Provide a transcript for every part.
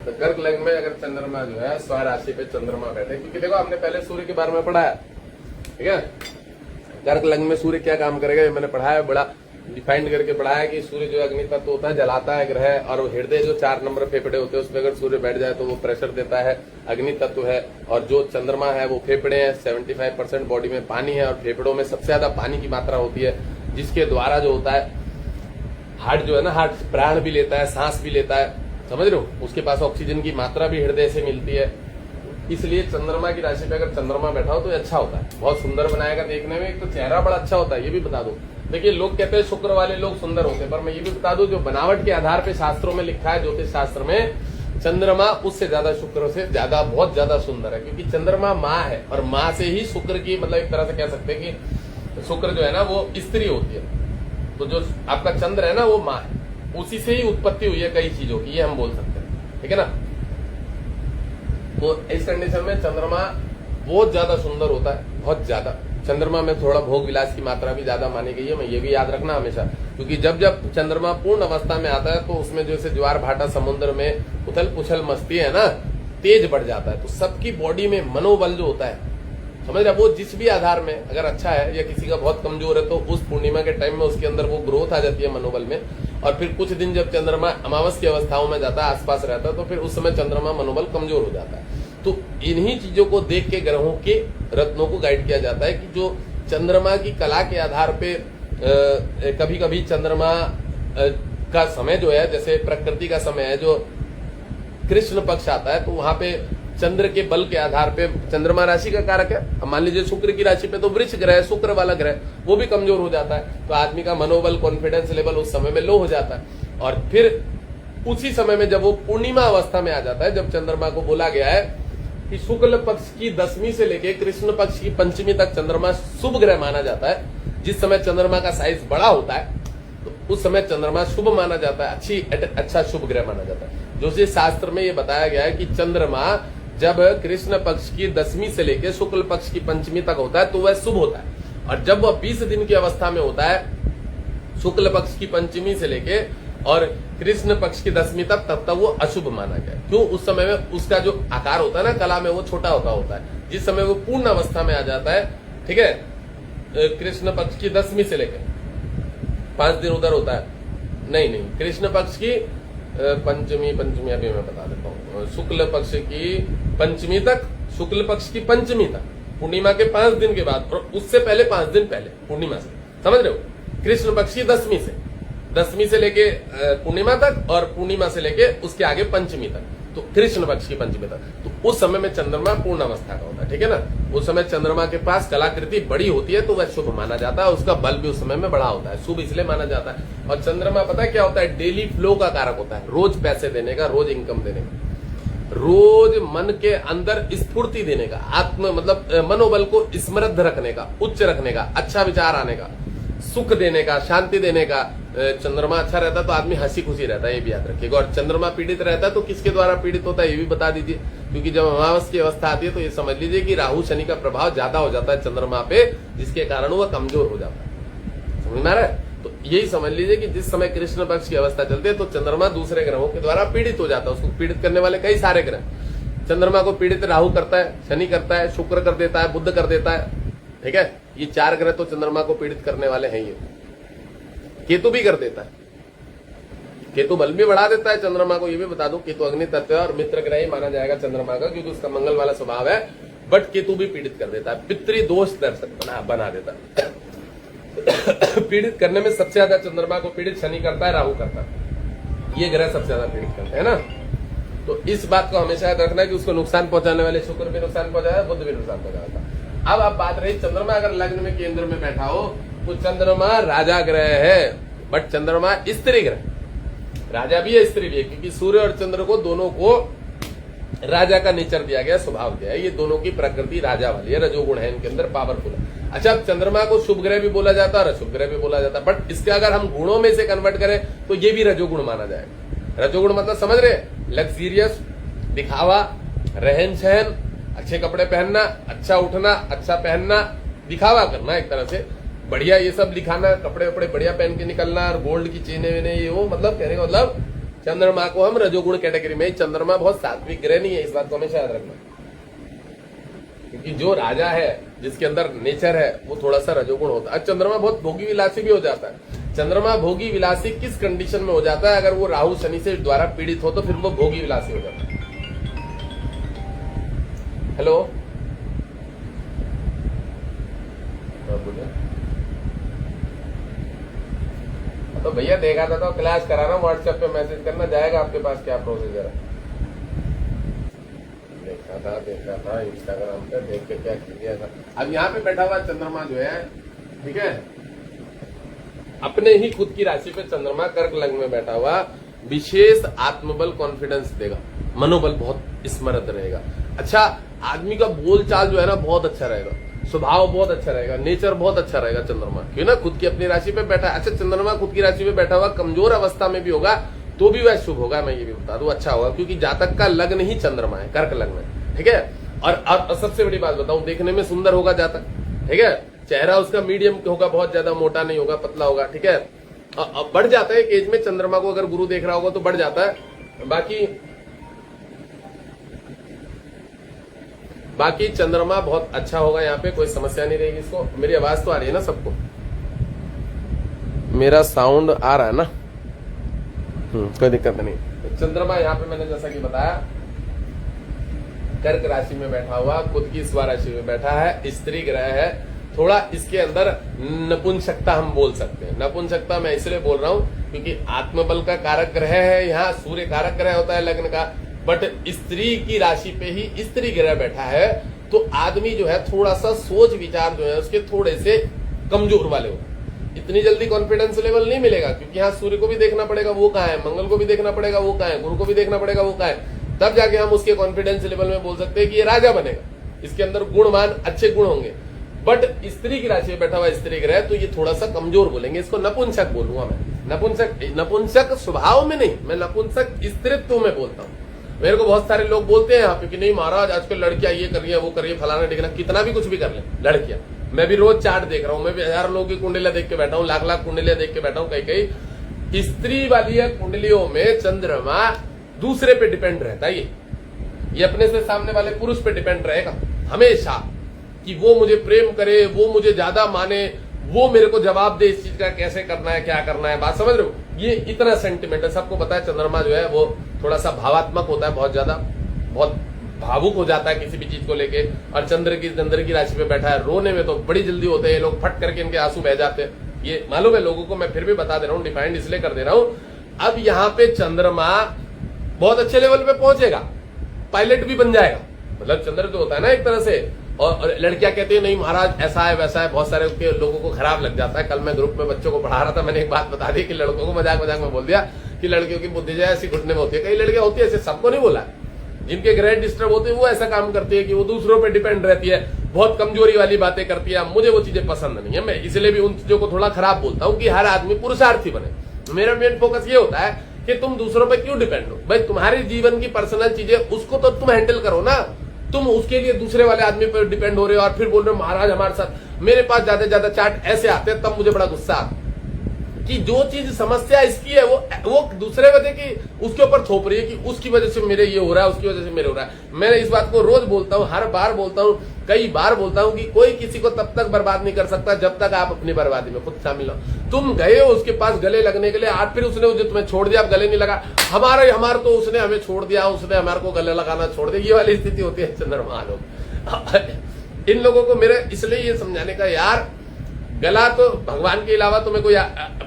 तो कर्क लग्न में अगर चंद्रमा जो है स्व राशि पे चंद्रमा बैठे, क्योंकि देखो हमने पहले सूर्य के बारे में पढ़ा है, ठीक है। कर्क लग्न में सूर्य क्या काम करेगा ये मैंने पढ़ा है, बड़ा डिफाइंड करके पढ़ा है कि सूर्य जो अग्नि तत्व होता है, जलाता है ग्रह, और हृदय जो 4 नंबर फेफड़े होते हैं उसमें अगर सूर्य बैठ जाए तो वो प्रेशर देता है, अग्नि तत्व है। और जो चंद्रमा है वो फेफड़े हैं, 75% बॉडी में पानी है, और फेफड़ों में सबसे ज्यादा पानी की मात्रा होती है, जिसके द्वारा जो होता है हार्ट जो है ना, हार्ट प्राण भी लेता है, सांस भी लेता है, समझ रहे हो। उसके पास ऑक्सीजन की मात्रा भी हृदय से मिलती है। इसलिए चंद्रमा की राशि पे अगर चंद्रमा बैठा हो तो अच्छा होता है, बहुत सुंदर बनाएगा देखने में। एक तो चेहरा बड़ा अच्छा होता है, ये भी बता दो। देखिए लोग कहते हैं शुक्र वाले लोग सुंदर होते हैं, पर मैं ये भी बता दूं जो बनावट के आधार पे शास्त्रों में लिखा है, ज्योतिष शास्त्र में, चंद्रमा उससे ज्यादा शुक्र से ज्यादा बहुत ज्यादा सुंदर है, क्योंकि चंद्रमा माँ है, और माँ से ही शुक्र की, मतलब एक तरह से कह सकते हैं कि शुक्र जो है ना वो स्त्री होती है, तो जो आपका चंद्र है ना वो माँ है, उसी से ही उत्पत्ति हुई है कई चीजों की, ये हम बोल सकते हैं, ठीक है ना। तो इस कंडीशन में चंद्रमा बहुत ज्यादा सुंदर होता है, बहुत ज्यादा। चंद्रमा में थोड़ा भोग विलास की मात्रा भी ज्यादा मानी गई है, मैं ये भी याद रखना हमेशा, क्योंकि जब जब चंद्रमा पूर्ण अवस्था में आता है तो उसमें जैसे ज्वार भाटा समुद्र में उथल पुछल मस्ती है ना, तेज बढ़ जाता है। तो सबकी बॉडी में मनोबल जो होता है, समझ रहे, वो जिस भी आधार में अगर अच्छा है या किसी का बहुत कमजोर है तो उस पूर्णिमा के टाइम में उसके अंदर वो ग्रोथ आ जाती है मनोबल में। और फिर कुछ दिन जब चंद्रमा अमावस की अवस्थाओं में जाता है, आसपास रहता है, तो फिर उस समय चंद्रमा मनोबल कमजोर हो जाता है। तो इन्हीं चीजों को देख के ग्रहों के रत्नों को गाइड किया जाता है कि जो चंद्रमा की कला के आधार पे कभी कभी चंद्रमा का समय जो है, जैसे प्रकृति का समय है जो कृष्ण पक्ष आता है, तो वहां पे चंद्र के बल के आधार पे, चंद्रमा राशि का कारक है, अब मान लीजिए शुक्र की राशि पे तो वृष ग्रह, शुक्र वाला ग्रह, वो भी कमजोर हो जाता है, तो आदमी का मनोबल, कॉन्फिडेंस लेवल उस समय में लो हो जाता है। और फिर उसी समय में जब वो पूर्णिमा अवस्था में आ जाता है, जब चंद्रमा को बोला गया है कि शुक्ल पक्ष की 10वीं से लेके कृष्ण पक्ष की 5वीं तक चंद्रमा शुभ ग्रह माना जाता है, जिस समय चंद्रमा का साइज बड़ा होता है तो उस समय चंद्रमा शुभ माना जाता है, अच्छा शुभ ग्रह माना जाता है। जो शास्त्र में ये बताया गया है कि चंद्रमा जब कृष्ण पक्ष की 10वीं से लेके शुक्ल पक्ष की 5वीं तक होता है तो वह शुभ होता है, और जब वह 20 दिन की अवस्था में होता है शुक्ल पक्ष की 5वीं से लेके और कृष्ण पक्ष की 10वीं तक, तब तक वो अशुभ माना गया। क्यों? उस समय में उसका जो आकार होता है ना कला में, वो छोटा होता है। जिस समय वो पूर्ण अवस्था में आ जाता है, ठीक है, कृष्ण पक्ष की 10वीं से लेकर 5 दिन उधर होता है, नहीं कृष्ण पक्ष की पंचमी अभी मैं बता देता हूँ, शुक्ल पक्ष की 5वीं तक, शुक्ल पक्ष की 5वीं तक, पूर्णिमा के 5 दिन के बाद, और उससे पहले 5 दिन पहले पूर्णिमा से, समझ रहे हो, कृष्ण पक्ष की 10वीं से लेके पूर्णिमा तक, और पूर्णिमा से लेके उसके आगे 5वीं तक, तो कृष्ण पक्ष की 5वीं तक, तो उस समय में चंद्रमा पूर्ण अवस्था का होता है, ठीक है ना। उस समय चंद्रमा के पास कलाकृति बड़ी होती है तो वह शुभ माना जाता है, उसका बल भी उस समय में बड़ा होता है, शुभ इसलिए माना जाता है। और चंद्रमा पता है क्या होता है, डेली फ्लो का कारक होता है, रोज पैसे देने का, रोज इनकम देने का, रोज मन के अंदर स्फूर्ति देने का, आत्म मतलब मनोबल को स्मृद्ध रखने का, उच्च रखने का, अच्छा विचार आने का, सुख देने का, शांति देने का। चंद्रमा अच्छा रहता है तो आदमी हंसी खुशी रहता है, ये भी याद रखिएगा। और चंद्रमा पीड़ित रहता है तो किसके द्वारा पीड़ित होता है ये भी बता दीजिए, क्योंकि जब अमावस की अवस्था आती है तो ये समझ लीजिए कि राहु शनि का प्रभाव ज्यादा हो जाता है चंद्रमा पे, जिसके कारण वह कमजोर हो जाता है। समझ में आ रहा है? तो यही समझ लीजिए कि जिस समय कृष्ण पक्ष की अवस्था चलती है तो चंद्रमा दूसरे ग्रहों के द्वारा पीड़ित हो जाता है। उसको पीड़ित करने वाले कई सारे ग्रह, चंद्रमा को पीड़ित राहु करता है, शनि करता है, शुक्र कर देता है, बुध कर देता है, ठीक है। ये 4 ग्रह तो चंद्रमा को पीड़ित करने वाले हैं। ये केतु भी कर देता है, केतु बल भी बढ़ा देता है चंद्रमा को, ये भी बता दो। केतु अग्नि तत्व है और मित्र ग्रह ही माना जाएगा चंद्रमा का, क्योंकि उसका मंगल वाला स्वभाव है, बट केतु भी पीड़ित कर देता है, पितृ दोष दर्शक बना देता है। पीड़ित करने में सबसे ज्यादा चंद्रमा को पीड़ित शनि करता है, राहु करता है, ये ग्रह सबसे ज्यादा पीड़ित करते हैं ना। तो इस बात को हमेशा याद रखना है कि उसको नुकसान पहुंचाने वाले शुक्र भी नुकसान पहुंचाया, बुध भी नुकसान पहुंचाता। अब बात रही चंद्रमा अगर लग्न में केंद्र में बैठा हो तो चंद्रमा राजा ग्रह है, बट चंद्रमा स्त्री ग्रह, राजा भी है स्त्री भी है, क्योंकि सूर्य और चंद्र को दोनों को राजा का नेचर दिया गया, स्वभाव दिया है। ये दोनों की प्रकृति राजा वाली है, रजोगुण है इनके अंदर, पावरफुल है। अच्छा, चंद्रमा को शुभ ग्रह भी बोला जाता है और अशुभ ग्रह भी बोला जाता है, बट इसके अगर हम गुणों में से कन्वर्ट करें तो ये भी रजोगुण माना जाएगा। रजोगुण मतलब समझ रहे, लग्जीरियस, दिखावा, रहन सहन, अच्छे कपड़े पहनना, अच्छा उठना, अच्छा पहनना, दिखावा करना, एक तरह से बढ़िया ये सब दिखाना, कपड़े वपड़े बढ़िया पहन के निकलना, और गोल्ड की चेने वेने ये वो, मतलब कहने का मतलब चंद्रमा को हम रजोगुण कैटेगरी में, चंद्रमा बहुत सात्विक ग्रह नहीं है, इस बात को हमेशा याद रखना। क्योंकि जो राजा है, जिसके अंदर नेचर है, वो थोड़ा सा रजोगुण होता है। चंद्रमा बहुत भोगी विलासी भी हो जाता है। चंद्रमा भोगी विलासी किस कंडीशन में हो जाता है? अगर वो राहु शनि से द्वारा पीड़ित हो तो फिर वो भोगी विलासी हो जाता है। हेलो, तो भैया देखा था तो क्लास करा रहा हूँ, व्हाट्सएप पे मैसेज करना, जाएगा आपके पास क्या प्रोसीजर है? देखा था इंस्टाग्राम पे, देख के क्या किया था। अब यहाँ पे बैठा हुआ चंद्रमा जो है, ठीक है, अपने ही खुद की राशि पे चंद्रमा कर्क लग्न में बैठा हुआ विशेष आत्मबल कॉन्फिडेंस देगा, मनोबल बहुत स्मृत रहेगा। अच्छा, आदमी का बोल चाल जो है ना बहुत अच्छा रहेगा, स्वभाव बहुत अच्छा रहेगा, नेचर बहुत अच्छा रहेगा चंद्रमा, क्यों ना खुद की अपनी राशि पे बैठा। अच्छा, चंद्रमा खुद की राशि पे बैठा हुआ कमजोर अवस्था में भी होगा तो भी वह शुभ होगा, मैं ये भी बता दूं, अच्छा होगा, क्योंकि जातक का लग्न ही चंद्रमा है, कर्क लग्न है, ठीक है। और सबसे बड़ी बात बताऊं, देखने में सुंदर होगा जातक, ठीक है, चेहरा उसका मीडियम होगा, बहुत ज्यादा मोटा नहीं होगा, पतला होगा, ठीक है। अब बढ़ जाता है एज में, चंद्रमा को अगर गुरु देख रहा होगा तो बढ़ जाता है। बाकी चंद्रमा बहुत अच्छा होगा, यहाँ पे कोई समस्या नहीं रहेगी इसको। मेरी आवाज तो आ रही है ना सबको? मेरा साउंड आ रहा है ना? कोई दिक्कत नहीं। तो चंद्रमा यहाँ पे मैंने जैसा कि बताया कर्क राशि में बैठा हुआ, खुद की स्व राशि में बैठा है, स्त्री ग्रह है, थोड़ा इसके अंदर नपुंसकता हम बोल सकते हैं। नपुंसकता मैं इसलिए बोल रहा हूं क्योंकि आत्मबल का कारक ग्रह है, यहाँ सूर्य कारक ग्रह होता है लग्न का, बट स्त्री की राशि पे ही स्त्री ग्रह बैठा है, तो आदमी जो है थोड़ा सा सोच विचार जो है उसके थोड़े से कमजोर वाले होते, इतनी जल्दी कॉन्फिडेंस लेवल नहीं मिलेगा, क्योंकि यहाँ सूर्य को भी देखना पड़ेगा वो कहाँ है, मंगल को भी देखना पड़ेगा वो कहाँ है, गुरु को भी देखना पड़ेगा वो कहाँ है, तब जाके हम उसके कॉन्फिडेंस लेवल में बोल सकते हैं कि ये राजा बनेगा, इसके अंदर गुणवान अच्छे गुण होंगे। बट स्त्री की राशि में बैठा हुआ स्त्री ग्रह, तो ये थोड़ा सा कमजोर बोलेंगे, इसको नपुंसक बोलूंगा मैं। नपुंसक स्वभाव में नहीं, मैं नपुंसक स्त्रीत्व में बोलता हूँ। मेरे को बहुत सारे लोग बोलते हैं यहाँ पे कि नहीं महाराज आजकल लड़कियां ये कर रही है वो कर रही है, फलाना ढिकना, कितना भी कुछ भी कर ले लड़कियां। मैं भी रोज चार्ट देख रहा हूँ, मैं भी हजार लोगों की कुंडलियां देख के बैठा हूँ, लाख लाख कुंडलियां देख के बैठा हूँ। कई कई स्त्री वाली कुंडलियों में चंद्रमा दूसरे पे डिपेंड रहता है, ये अपने से सामने वाले पुरुष पे डिपेंड रहेगा हमेशा, कि वो मुझे प्रेम करे, वो मुझे ज्यादा माने, वो मेरे को जवाब दे इस चीज का, कैसे करना है, क्या करना है, बात समझ रहे हो? ये इतना सेंटिमेंट है, सबको पता है चंद्रमा जो है वो थोड़ा सा भावात्मक होता है, बहुत ज्यादा, बहुत भावुक हो जाता है किसी भी चीज को लेके। और चंद्र की राशि पे बैठा है, रोने में तो बड़ी जल्दी होते हैं ये लोग, फट करके इनके आंसू बह जाते हैं, ये मालूम है लोगों को, मैं फिर भी बता दे रहा हूँ, डिफाइंड इसलिए कर दे रहा हूँ। अब यहाँ पे चंद्रमा बहुत अच्छे लेवल पे पहुंचेगा, पायलट भी बन जाएगा, मतलब चंद्र जो होता है ना एक तरह से। और लड़कियां कहती है नहीं महाराज ऐसा है वैसा है, बहुत सारे लोगों को खराब लग जाता है। कल मैं ग्रुप में बच्चों को पढ़ा रहा था, मैंने एक बात बता दी कि लड़कों को मजाक मजाक में बोल दिया कि लड़कियों की बुद्धि जो है ऐसी घुटने में होती है, कई लड़कियां होती है ऐसे, सबको नहीं बोला, जिनके ग्रह डिस्टर्ब होते हैं वो ऐसा काम करती है कि वो दूसरों पर डिपेंड रहती है, बहुत कमजोरी वाली बातें करती है। मुझे वो चीजें पसंद नहीं है, मैं इसलिए भी उन चीजों को थोड़ा खराब बोलता हूँ कि हर आदमी पुरुषार्थी बने। मेरा मेन फोकस ये होता है कि तुम दूसरों पे क्यों डिपेंड हो भाई, तुम्हारे जीवन की पर्सनल चीजें उसको तो तुम हैंडल करो ना, तुम उसके लिए दूसरे वाले आदमी पर डिपेंड हो रहे हो और फिर बोल रहे हो महाराज हमारे साथ। मेरे पास ज्यादा ज्यादा चार्ट ऐसे आते हैं, तब मुझे बड़ा गुस्सा आता कि जो चीज समस्या इसकी है वो दूसरे वजह की उसके ऊपर थोप रही है कि उसकी वजह से मेरे ये हो रहा है, उसकी वजह से मेरे हो रहा है। मैंने इस बात को रोज बोलता हूँ, हर बार बोलता हूँ, कई बार बोलता हूँ कि कोई किसी को तब तक बर्बाद नहीं कर सकता जब तक आप अपनी बर्बादी में खुद शामिल हो। तुम गए हो उसके पास गले लगने के लिए, आज फिर उसने जो तुम्हें छोड़ दिया, आप गले नहीं लगा, हमारा तो उसने हमें छोड़ दिया, उसने हमारे को गले लगाना छोड़ दिया, ये वाली स्थिति होती है चंद्रमा लोग। इन लोगों को मेरे इसलिए ये समझाने का, यार गला तो भगवान के अलावा तुम्हें कोई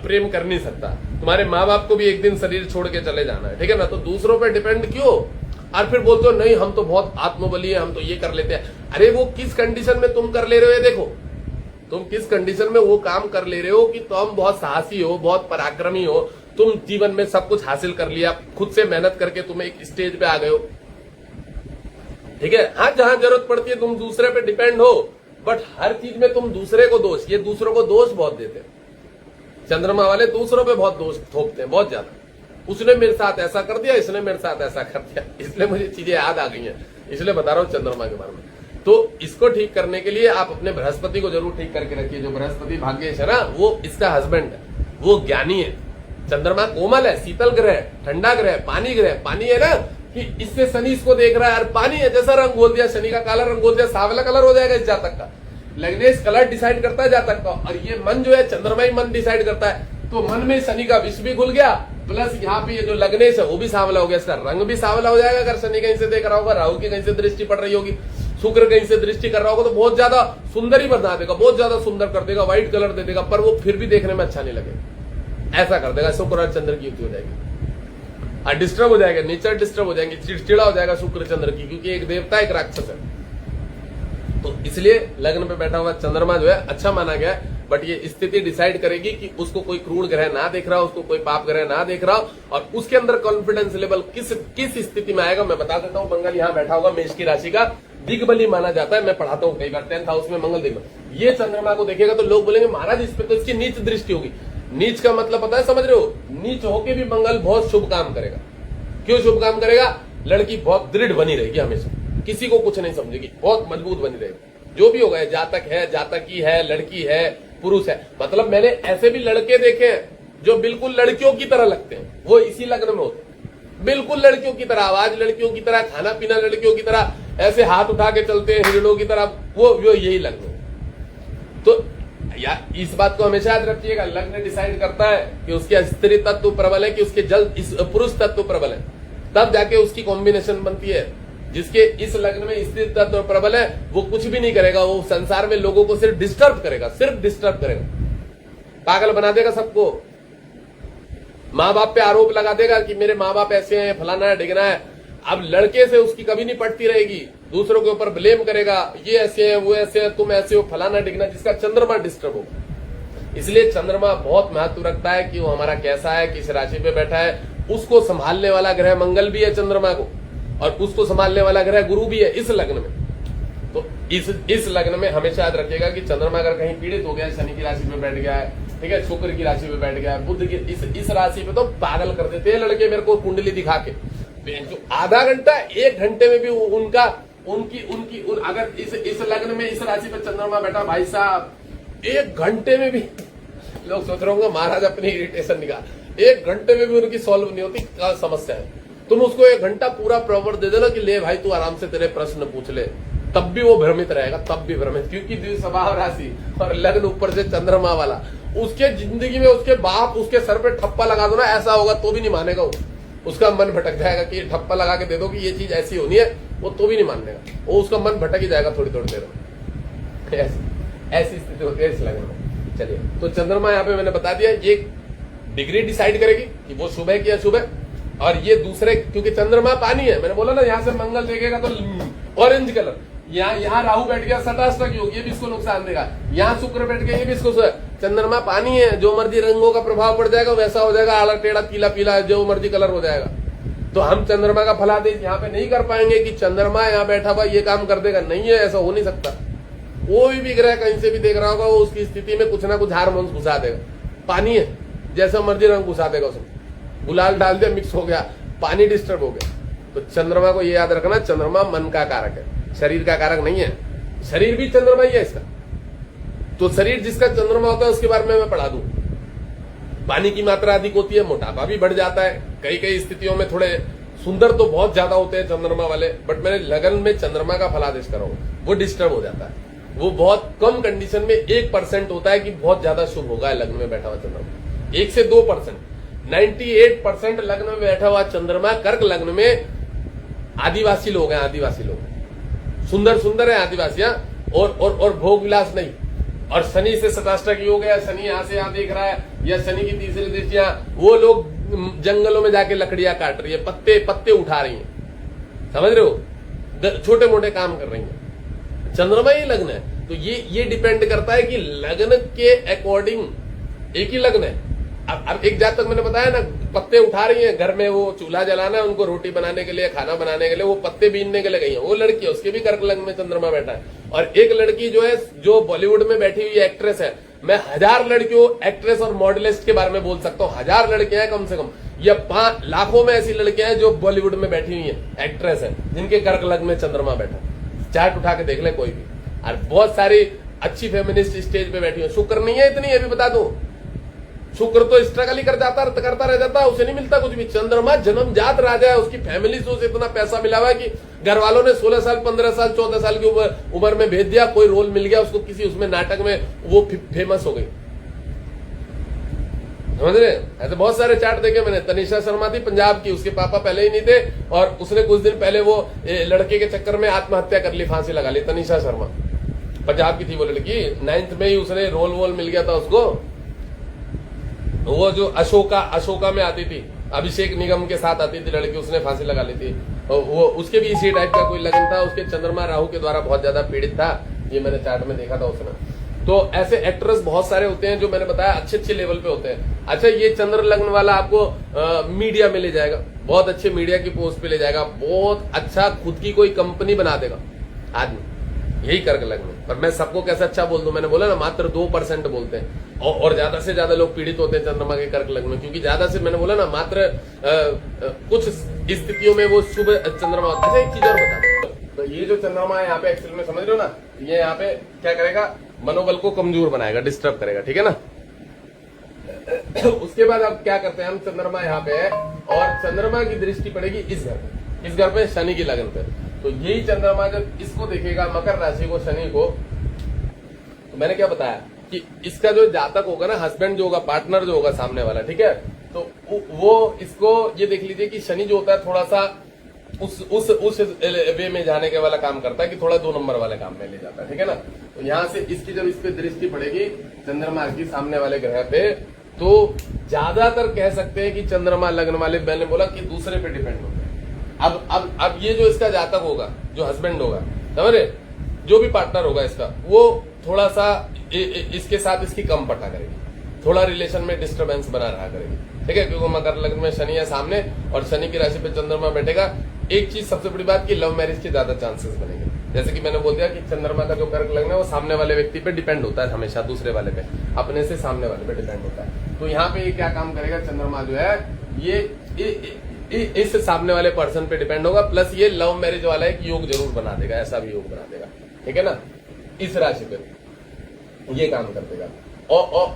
प्रेम कर नहीं सकता, तुम्हारे माँ बाप को भी एक दिन शरीर छोड़ के चले जाना है, ठीक है ना, तो दूसरों पे डिपेंड क्यों? और फिर बोलते हो नहीं हम तो बहुत आत्मबली है, हम तो ये कर लेते हैं। अरे वो किस कंडीशन में तुम कर ले रहे हो, ये देखो तुम किस कंडीशन में वो काम कर ले रहे हो कि तुम बहुत साहसी हो, बहुत पराक्रमी हो, तुम जीवन में सब कुछ हासिल कर लिया, खुद से मेहनत करके तुम एक स्टेज पे आ गए हो, ठीक है। हाँ जहां जरूरत पड़ती है तुम दूसरे पे डिपेंड हो, बट हर चीज में तुम दूसरे को दोष, ये दूसरों को दोष बहुत देते हैं चंद्रमा वाले, दूसरों पे बहुत दोष थोपते हैं बहुत ज्यादा। उसने मेरे साथ ऐसा कर दिया, इसने मेरे साथ ऐसा कर दिया, इसलिए मुझे चीजें याद आ गई हैं, इसलिए बता रहा हूं चंद्रमा के बारे में। तो इसको ठीक करने के लिए आप अपने बृहस्पति को जरूर ठीक करके रखिए। जो बृहस्पति भाग्येश है ना, वो इसका हस्बैंड है, वो ज्ञानी है, चंद्रमा कोमल है, शीतल ग्रह, ठंडा ग्रह, पानी है ना, कि इससे शनि इसको देख रहा है और पानी है, जैसा रंग बोल दिया, शनि का काला रंग बोल दिया, सांवला कलर हो जाएगा इस जातक का। लग्नेश कलर डिसाइड करता है जातक का, और ये मन जो है चंद्रमा ही मन डिसाइड करता है। तो मन में शनि का विष भी घुल गया, प्लस यहाँ पे ये जो लग्नेश है वो भी सांवला हो गया, इसका रंग भी सांवला हो जाएगा। अगर शनि कहीं से देख रहा होगा, राहु की कहीं से दृष्टि पड़ रही होगी, शुक्र कहीं से दृष्टि कर रहा होगा, तो बहुत ज्यादा सुंदर ही बना देगा, बहुत ज्यादा सुंदर कर देगा, व्हाइट कलर दे देगा, पर वो फिर भी देखने में अच्छा नहीं लगेगा। ऐसा कर देगा, शुक्र और चंद्र की युति हो जाएगी और डिस्टर्ब हो जाएगा, नेचर डिस्टर्ब हो जाएंगे, चिड़चिड़ा हो जाएगा शुक्र चंद्र की, क्योंकि एक देवता एक राक्षस है। तो इसलिए लग्न पे बैठा हुआ चंद्रमा जो है अच्छा माना गया है, बट ये स्थिति डिसाइड करेगी कि उसको कोई क्रूर ग्रह ना देख रहा हो, उसको कोई पाप ग्रह ना देख रहा हो, और उसके अंदर कॉन्फिडेंस लेवल किस स्थिति में आएगा। मैं बता देता हूँ, मंगल यहाँ बैठा होगा, मेष की राशि का दिग्बली माना जाता है, मैं पढ़ाता हूँ कई बार 10th हाउस में मंगल दिग्बल। ये चंद्रमा को देखेगा तो लोग बोलेंगे महाराज इस पे तो इसकी नीच दृष्टि होगी। नीच का मतलब पता है, समझ रहे हो? नीच होके भी मंगल बहुत शुभ काम करेगा। क्यों शुभ काम करेगा? लड़की बहुत दृढ़ बनी रहेगी, हमेशा किसी को कुछ नहीं समझेगी, बहुत मजबूत बनी रहेगी। जो भी होगा, जातक है, जातकी है, लड़की है, पुरुष है, मतलब मैंने ऐसे भी लड़के देखे हैं जो बिल्कुल लड़कियों की तरह लगते हैं, वो इसी लग्न में होते हैं, बिल्कुल लड़कियों की तरह, आवाज लड़कियों की तरह, खाना पीना लड़कियों की तरह, ऐसे हाथ उठा के चलते हैं हिरणों की तरह, वो यही लग्न है। तो या इस बात को हमेशा याद रखिएगा, लग्न डिसाइड करता है कि उसके स्त्री तत्व प्रबल है कि उसके जल इस पुरुष तत्व प्रबल है, तब जाके उसकी कॉम्बिनेशन बनती है। जिसके इस लग्न में स्त्री तत्व प्रबल है वो कुछ भी नहीं करेगा, वो संसार में लोगों को सिर्फ डिस्टर्ब करेगा, पागल बना देगा सबको, माँ बाप पे आरोप लगा देगा कि मेरे माँ बाप ऐसे हैं, फलाना है, डिगना है। अब लड़के से उसकी कभी नहीं पटती रहेगी, दूसरों के ऊपर ब्लेम करेगा, ये ऐसे है, वो ऐसे है, तुम ऐसे हो, फलाना डिगना, जिसका चंद्रमा डिस्टर्ब होगा। इसलिए चंद्रमा बहुत महत्व रखता है कि वो हमारा कैसा है, किस राशि पे बैठा है। उसको संभालने वाला ग्रह मंगल भी है चंद्रमा को, और उसको संभालने वाला ग्रह गुरु भी है इस लग्न में। तो इस लग्न में हमेशा याद रखिएगा कि चंद्रमा अगर कहीं पीड़ित हो गया है, शनि की राशि पे बैठ गया है, ठीक है, शुक्र की राशि पे बैठ गया है, बुध की इस राशि पे तो पागल कर देते हैं लड़के मेरे को कुंडली दिखा के। जो आधा घंटा 1 घंटे में भी अगर इस लग्न में इस राशि पे चंद्रमा बैठा, भाई साहब 1 घंटे में भी लोग सोच रहे होंगे महाराज अपनी इरिटेशन निकाल, 1 घंटे में भी उनकी सॉल्व नहीं होती क्या समस्या है। तुम उसको 1 घंटा पूरा प्रॉपर दे देना कि ले भाई तू आराम से तेरे प्रश्न पूछ ले, तब भी वो भ्रमित रहेगा, तब भी भ्रमित, क्योंकि द्विस्वभाव राशि और लग्न ऊपर से चंद्रमा वाला, उसके जिंदगी में उसके बाप उसके सर पे ठप्पा लगा दो ना, ऐसा होगा तो भी नहीं मानेगा वो। उसका मन भटक जाएगा कि ठप्पा लगा के दे दो कि ये चीज ऐसी होनी है, वो तो भी नहीं मानेगा, वो उसका मन भटक ही जाएगा थोड़ी थोड़ी देर में। ऐसी स्थिति होती है इस लग्न में। चलिए, तो चंद्रमा यहाँ पे मैंने बता दिया, ये डिग्री डिसाइड करेगी कि वो शुभ है कि अशुभ है। और ये दूसरे, क्योंकि चंद्रमा पानी है, मैंने बोला ना, यहाँ से मंगल देखेगा तो ऑरेंज कलर, यहाँ राहु बैठ गया सटाष्टक योग, ये भी इसको नुकसान देगा, यहाँ शुक्र बैठ गया, ये भी इसको। चंद्रमा पानी है, जो मर्जी रंगों का प्रभाव पड़ जाएगा वैसा हो जाएगा, आला टेढ़ा पीला पीला जो मर्जी कलर हो जाएगा। तो हम चंद्रमा का फलादेश यहाँ पे नहीं कर पाएंगे कि चंद्रमा यहाँ बैठा हुआ ये काम कर देगा, नहीं है, ऐसा हो नहीं सकता। कोई भी ग्रह कहीं से भी देख रहा होगा वो उसकी स्थिति में कुछ ना कुछ हार्मोन्स घुसा देगा। पानी है, जैसा मर्जी रंग घुसा देगा उसमें, गुलाल डाल दिया मिक्स हो गया, पानी डिस्टर्ब हो गया। तो चंद्रमा को ये याद रखना, चंद्रमा मन का कारक है, शरीर का कारक नहीं है। शरीर भी चंद्रमा ही है इसका। तो शरीर जिसका चंद्रमा होता है उसके बारे में मैं पढ़ा दूं। पानी की मात्रा अधिक होती है, मोटापा भी बढ़ जाता है, कई कई स्थितियों में थोड़े सुंदर तो बहुत ज्यादा होते हैं चंद्रमा वाले, बट मैंने लगन में चंद्रमा का फलादेश करा हूं, वो डिस्टर्ब हो जाता है। वो बहुत कम कंडीशन में 1% होता है कि बहुत ज्यादा शुभ होगा लग्न में बैठा हुआ चंद्रमा, 1 से 2%। 98% लग्न में बैठा हुआ चंद्रमा कर्क लग्न में आदिवासी लोग हैं, आदिवासी लोग सुंदर सुंदर है आदिवासियां, और भोग विलास नहीं। और शनि से सताष्टक योग है, शनि यहां से यहां देख रहा है, या शनि की तीसरी दृष्टियां, वो लोग जंगलों में जाके लकड़ियां काट रही है, पत्ते उठा रही हैं, समझ रहे हो, छोटे मोटे काम कर रही हैं। चंद्रमा ही लग्न है। तो ये डिपेंड करता है कि लग्न के अकॉर्डिंग, एक ही लग्न है। अब एक जात तक मैंने बताया ना, पत्ते उठा रही है, घर में वो चूल्हा जलाना है उनको, रोटी बनाने के लिए, खाना बनाने के लिए, वो पत्ते बीनने के लिए गई है, वो लड़की है, उसके भी कर्क लग्न में चंद्रमा बैठा है। और एक लड़की जो है, जो बॉलीवुड में बैठी हुई एक्ट्रेस है, मैं 1000 लड़कियों, एक्ट्रेस और मॉडलिस्ट के बारे में बोल सकता हूँ, 1000 लड़कियां हैं कम से कम, या 5 लाखों में ऐसी लड़कियां हैं जो बॉलीवुड में बैठी हुई है, एक्ट्रेस है, जिनके कर्क लग्न में चंद्रमा बैठा। चार्ट उठा के देख ले कोई भी। और बहुत सारी अच्छी फेमिनिस्ट स्टेज पे बैठी है, शुक्र नहीं है इतनी, ये भी बता दूं, शुक्र तो स्ट्रगल ही करता रह जाता, उसे नहीं मिलता कुछ भी। चंद्रमा जन्मजात राजा है, उसकी फैमिली से उसे इतना पैसा मिला हुआ है कि घर वालों ने 16 साल 15 साल 14 साल की उम्र में भेज दिया, कोई रोल मिल गया उसको किसी उसमें नाटक में, वो फेमस हो गई। समझ रहे? ऐसे बहुत सारे चार्ट देखे मैंने। तनिषा शर्मा थी पंजाब की, उसके पापा पहले ही नहीं थे और उसने कुछ दिन पहले वो लड़के के चक्कर में आत्महत्या कर ली, फांसी लगा ली। तनिषा शर्मा पंजाब की थी वो लड़की, 9th में ही उसने रोल मिल गया था उसको। वो जो अशोका में आती थी, अभिषेक निगम के साथ आती थी लड़की, उसने फांसी लगा ली थी। वो उसके भी इसी टाइप का कोई लगन था, उसके चंद्रमा राहु के द्वारा बहुत ज्यादा पीड़ित था, ये मैंने चार्ट में देखा था उसने। तो ऐसे एक्ट्रेस बहुत सारे होते हैं जो मैंने बताया अच्छे लेवल पे होते हैं। अच्छा, ये चंद्र लग्न वाला आपको मीडिया में ले जाएगा, बहुत अच्छे मीडिया की पोस्ट पे ले जाएगा, बहुत अच्छा खुद की कोई कंपनी बना देगा आदमी, यही कर्क लग्न। पर मैं सबको कैसे अच्छा बोल दूं, मैंने बोला ना मात्र 2% बोलते हैं और ज्यादा से ज्यादा लोग पीड़ित होते हैं चंद्रमा के कर्क लग्न में, क्योंकि ज्यादा से मैंने बोला ना मात्र कुछ स्थितियों में वो शुभ चंद्रमा होता है। अच्छा, एक चीज और बता, तो ये जो चंद्रमा है यहाँ पे एक्चुअल में समझ रहे हो ना, ये यहाँ पे क्या करेगा, मनोबल को कमजोर बनाएगा, डिस्टर्ब करेगा, ठीक है ना। उसके बाद अब क्या करते हैं हम, चंद्रमा यहाँ पे है और चंद्रमा की दृष्टि पड़ेगी इस घर पे शनि की लगन पे। तो यही चंद्रमा जब इसको देखेगा, मकर राशि को, शनि को, तो मैंने क्या बताया कि इसका जो जातक होगा ना, हस्बैंड जो होगा, पार्टनर जो होगा सामने वाला, ठीक है, तो वो इसको ये देख लीजिए कि शनि जो होता है थोड़ा सा उस वे में जाने के वाला काम करता है कि थोड़ा 2 नंबर वाले काम में ले जाता है, ठीक है ना। तो यहाँ से इसकी जब इस पे दृष्टि पड़ेगी चंद्रमा की सामने वाले ग्रह पे, तो ज्यादातर कह सकते हैं कि चंद्रमा लग्न वाले, मैंने बोला कि दूसरे पे डिपेंड होते हैं। अब ये जो इसका जातक होगा, जो हस्बैंड होगा, समझ रहे, जो भी पार्टनर होगा इसका, वो थोड़ा सा इसके साथ इसकी कम पटा करेगी, थोड़ा रिलेशन में डिस्टर्बेंस बना रहा करेगी, ठीक है, क्योंकि मकर लग्न में शनि है सामने और शनि की राशि पे चंद्रमा बैठेगा। एक चीज सबसे बड़ी बात कि लव मैरिज के ज्यादा चांसेस बनेंगे। जैसे कि मैंने बोल दिया कि चंद्रमा का जो कर्क लग्न है वो सामने वाले व्यक्ति पे डिपेंड होता है, हमेशा दूसरे वाले पे, अपने से सामने वाले पे डिपेंड होता है। तो यहाँ पे ये क्या काम करेगा, चंद्रमा जो है ये इस सामने वाले पर्सन पे डिपेंड होगा, प्लस ये लव मैरिज वाला एक योग जरूर बना देगा, ऐसा भी योग बना देगा, ठीक है ना, इस राशि पे ये काम कर देगा।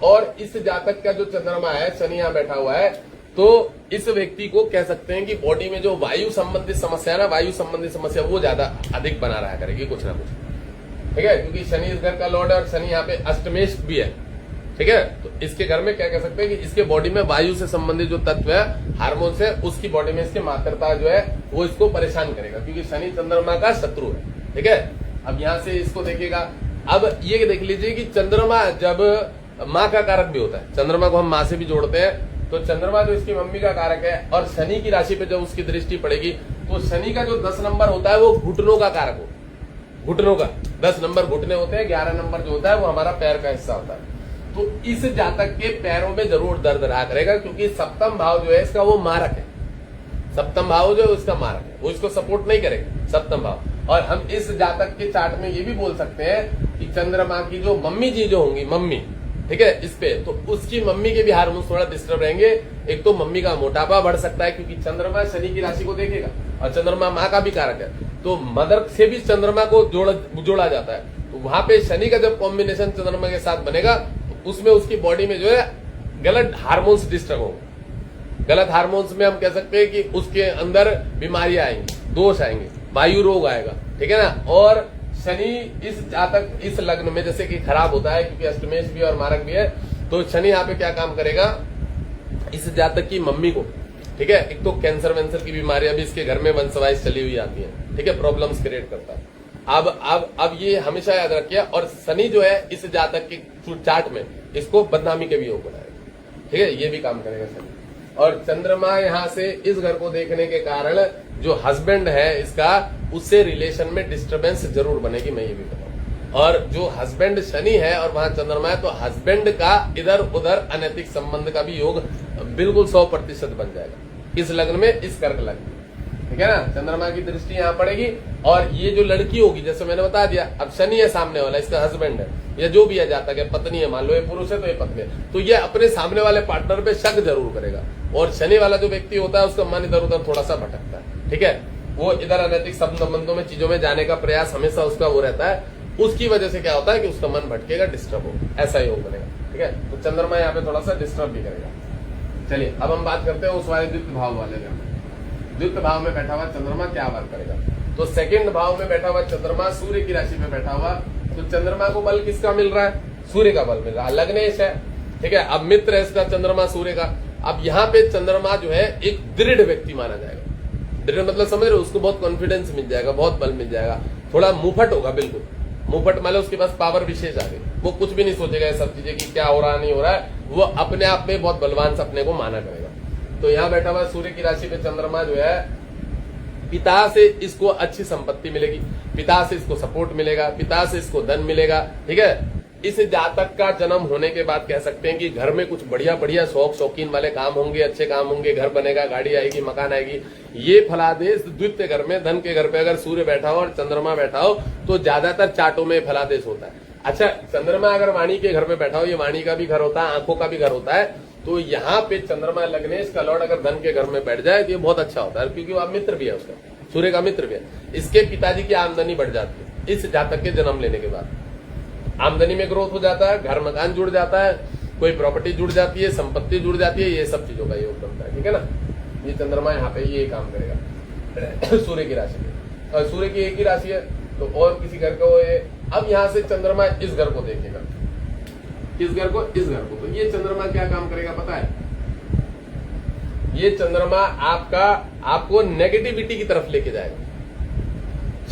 और इस जातक का जो चंद्रमा है, शनि यहाँ बैठा हुआ है, तो इस व्यक्ति को कह सकते हैं कि बॉडी में जो वायु संबंधित समस्या है ना, वायु संबंधित समस्या वो ज्यादा अधिक बना रहा करेगी कुछ ना कुछ, ठीक है, क्योंकि शनि इस घर का लॉर्ड है और शनि यहाँ पे अष्टमेश भी है, ठीक है। तो इसके घर में क्या कह सकते हैं कि इसके बॉडी में वायु से संबंधित जो तत्व है, हार्मोन्स है, उसकी बॉडी में इसकी मात्रता जो है वो इसको परेशान करेगा, क्योंकि शनि चंद्रमा का शत्रु है, ठीक है। अब यहाँ से इसको देखिएगा, अब ये देख लीजिए कि चंद्रमा जब माँ का कारक भी होता है, चंद्रमा को हम माँ से भी जोड़ते हैं, तो चंद्रमा जो इसकी मम्मी का कारक है और शनि की राशि पे जब उसकी दृष्टि पड़ेगी, तो शनि का जो 10 नंबर होता है वो घुटनों का कारक हो, घुटनों का 10 नंबर घुटने होते हैं, 11 नंबर जो होता है वो हमारा पैर का हिस्सा होता है। तो इस जातक के पैरों में जरूर दर्द रहा करेगा, क्योंकि सप्तम भाव जो है इसका वो मारक है, सप्तम भाव जो है उसका मारक है, वो इसको सपोर्ट नहीं करेगा सप्तम भाव। और हम इस जातक के चार्ट में ये भी बोल सकते हैं कि चंद्रमा की जो मम्मी जी जो होंगी, मम्मी, ठीक है, इस पे तो उसकी मम्मी के भी हार्मोन्स थोड़ा डिस्टर्ब रहेंगे। एक तो मम्मी का मोटापा बढ़ सकता है, क्योंकि चंद्रमा शनि की राशि को देखेगा और चंद्रमा माँ का भी कारक है, तो मदर से भी चंद्रमा को जोड़ा जाता है। तो वहां पे शनि का जब कॉम्बिनेशन चंद्रमा के साथ बनेगा, तो उसमें उसकी बॉडी में जो है गलत हार्मोन्स डिस्टर्ब होंगे। गलत हार्मोन्स में हम कह सकते हैं कि उसके अंदर बीमारियां आएंगी, दोष आएंगे, वायु रोग आएगा, ठीक है ना। और शनि इस जातक इस लग्न में जैसे कि खराब होता है, क्योंकि अष्टमेश भी और मारक भी है, तो शनि यहाँ पे क्या काम करेगा, इस जातक की मम्मी को, ठीक है, एक तो कैंसर वैंसर की बीमारियां भी इसके घर में वंशवाइज चली हुई आती है, ठीक है, प्रॉब्लम्स क्रिएट करता है। अब ये हमेशा याद रखिए। और शनि जो है इस जातक के चार्ट में इसको बदनामी के भी योग बनाएगा, ठीक है, ये भी काम करेगा शनि। और चंद्रमा यहाँ से इस घर को देखने के कारण जो हस्बैंड है इसका, उससे रिलेशन में डिस्टरबेंस जरूर बनेगी, मैं ये भी बताऊं। और जो हस्बैंड शनि है और वहां चंद्रमा है, तो हस्बैंड का इधर उधर अनैतिक संबंध का भी योग बिल्कुल 100% बन जाएगा इस लग्न में, इस कर्क लग्न, ठीक है ना। चंद्रमा की दृष्टि यहाँ पड़ेगी। और ये जो लड़की होगी, जैसे मैंने बता दिया, अब शनि है सामने वाला, इसका हस्बैंड है या जो भी है जातक है, पत्नी है, मान लो ये पुरुष है तो ये पत्नी है, तो ये अपने सामने वाले पार्टनर पे शक जरूर करेगा। और शनि वाला जो व्यक्ति होता है उसका मन इधर उधर थोड़ा सा भटकता है, ठीक है, वो इधर अनैतिक संबंधों में, चीजों में जाने का प्रयास हमेशा उसका वो रहता है। उसकी वजह से क्या होता है कि उसका मन भटकेगा, डिस्टर्ब होगा, ऐसा ही योग बनेगा। ठीक है। तो चंद्रमा यहाँ पे थोड़ा सा डिस्टर्ब भी करेगा। चलिए अब हम बात करते हैं उस वाले द्वितीय भाव वाले में। द्वितीय भाव में बैठा हुआ चंद्रमा क्या वर्क करेगा? तो सेकंड भाव में बैठा हुआ चंद्रमा सूर्य की राशि में बैठा हुआ, तो चंद्रमा को बल किसका मिल रहा है? सूर्य का बल मिल रहा है, लग्नेश है, ठीक है। अब मित्र है इसका चंद्रमा सूर्य का। अब यहाँ पे चंद्रमा जो है एक दृढ़ व्यक्ति माना जाएगा। दृढ़ मतलब समझ रहे हो, उसको बहुत कॉन्फिडेंस मिल जाएगा, बहुत बल मिल जाएगा, थोड़ा मुंहफट होगा, बिल्कुल मुंहफट मतलब उसके पास पावर विशेष आ गई, वो कुछ भी नहीं सोचेगा ये सब चीजें कि क्या हो रहा नहीं हो रहा है, वो अपने आप में बहुत बलवान से अपने को माना करेगा। तो यहाँ बैठा हुआ सूर्य की राशि पे चंद्रमा जो है, पिता से इसको अच्छी संपत्ति मिलेगी, पिता से इसको सपोर्ट मिलेगा, पिता से इसको धन मिलेगा, ठीक है। इस जातक का जन्म होने के बाद कह सकते हैं कि घर में कुछ बढ़िया बढ़िया शौक शौकीन वाले काम होंगे, अच्छे काम होंगे, घर बनेगा, गाड़ी आएगी, मकान आएगी। ये फलादेश द्वितीय घर में, धन के घर पे अगर सूर्य बैठा हो और चंद्रमा बैठा हो तो ज्यादातर चाटों में फलादेश होता है। अच्छा, चंद्रमा अगर वाणी के घर में बैठा हो, ये वाणी का भी घर होता है, आंखों का भी घर होता है, तो यहाँ पे चंद्रमा लग्नेश का लॉर्ड अगर धन के घर में बैठ जाए तो ये बहुत अच्छा होता है, क्योंकि वो मित्र भी है उसका, सूर्य का मित्र भी है। इसके पिताजी की आमदनी बढ़ जाती है इस जातक के जन्म लेने के बाद, आमदनी में ग्रोथ हो जाता है, घर मकान जुड़ जाता है, कोई प्रॉपर्टी जुड़ जाती है, संपत्ति जुड़ जाती है, ये सब चीजों का योग बनता है, ठीक है ना। ये चंद्रमा यहाँ पे ये काम करेगा सूर्य की राशि में, और सूर्य की एक ही राशि है तो और किसी घर को ये। अब यहाँ से चंद्रमा इस घर को देखेगा, किस घर को? इस घर को। तो ये चंद्रमा क्या काम करेगा पता है? ये चंद्रमा आपको नेगेटिविटी की तरफ लेके जाएगा।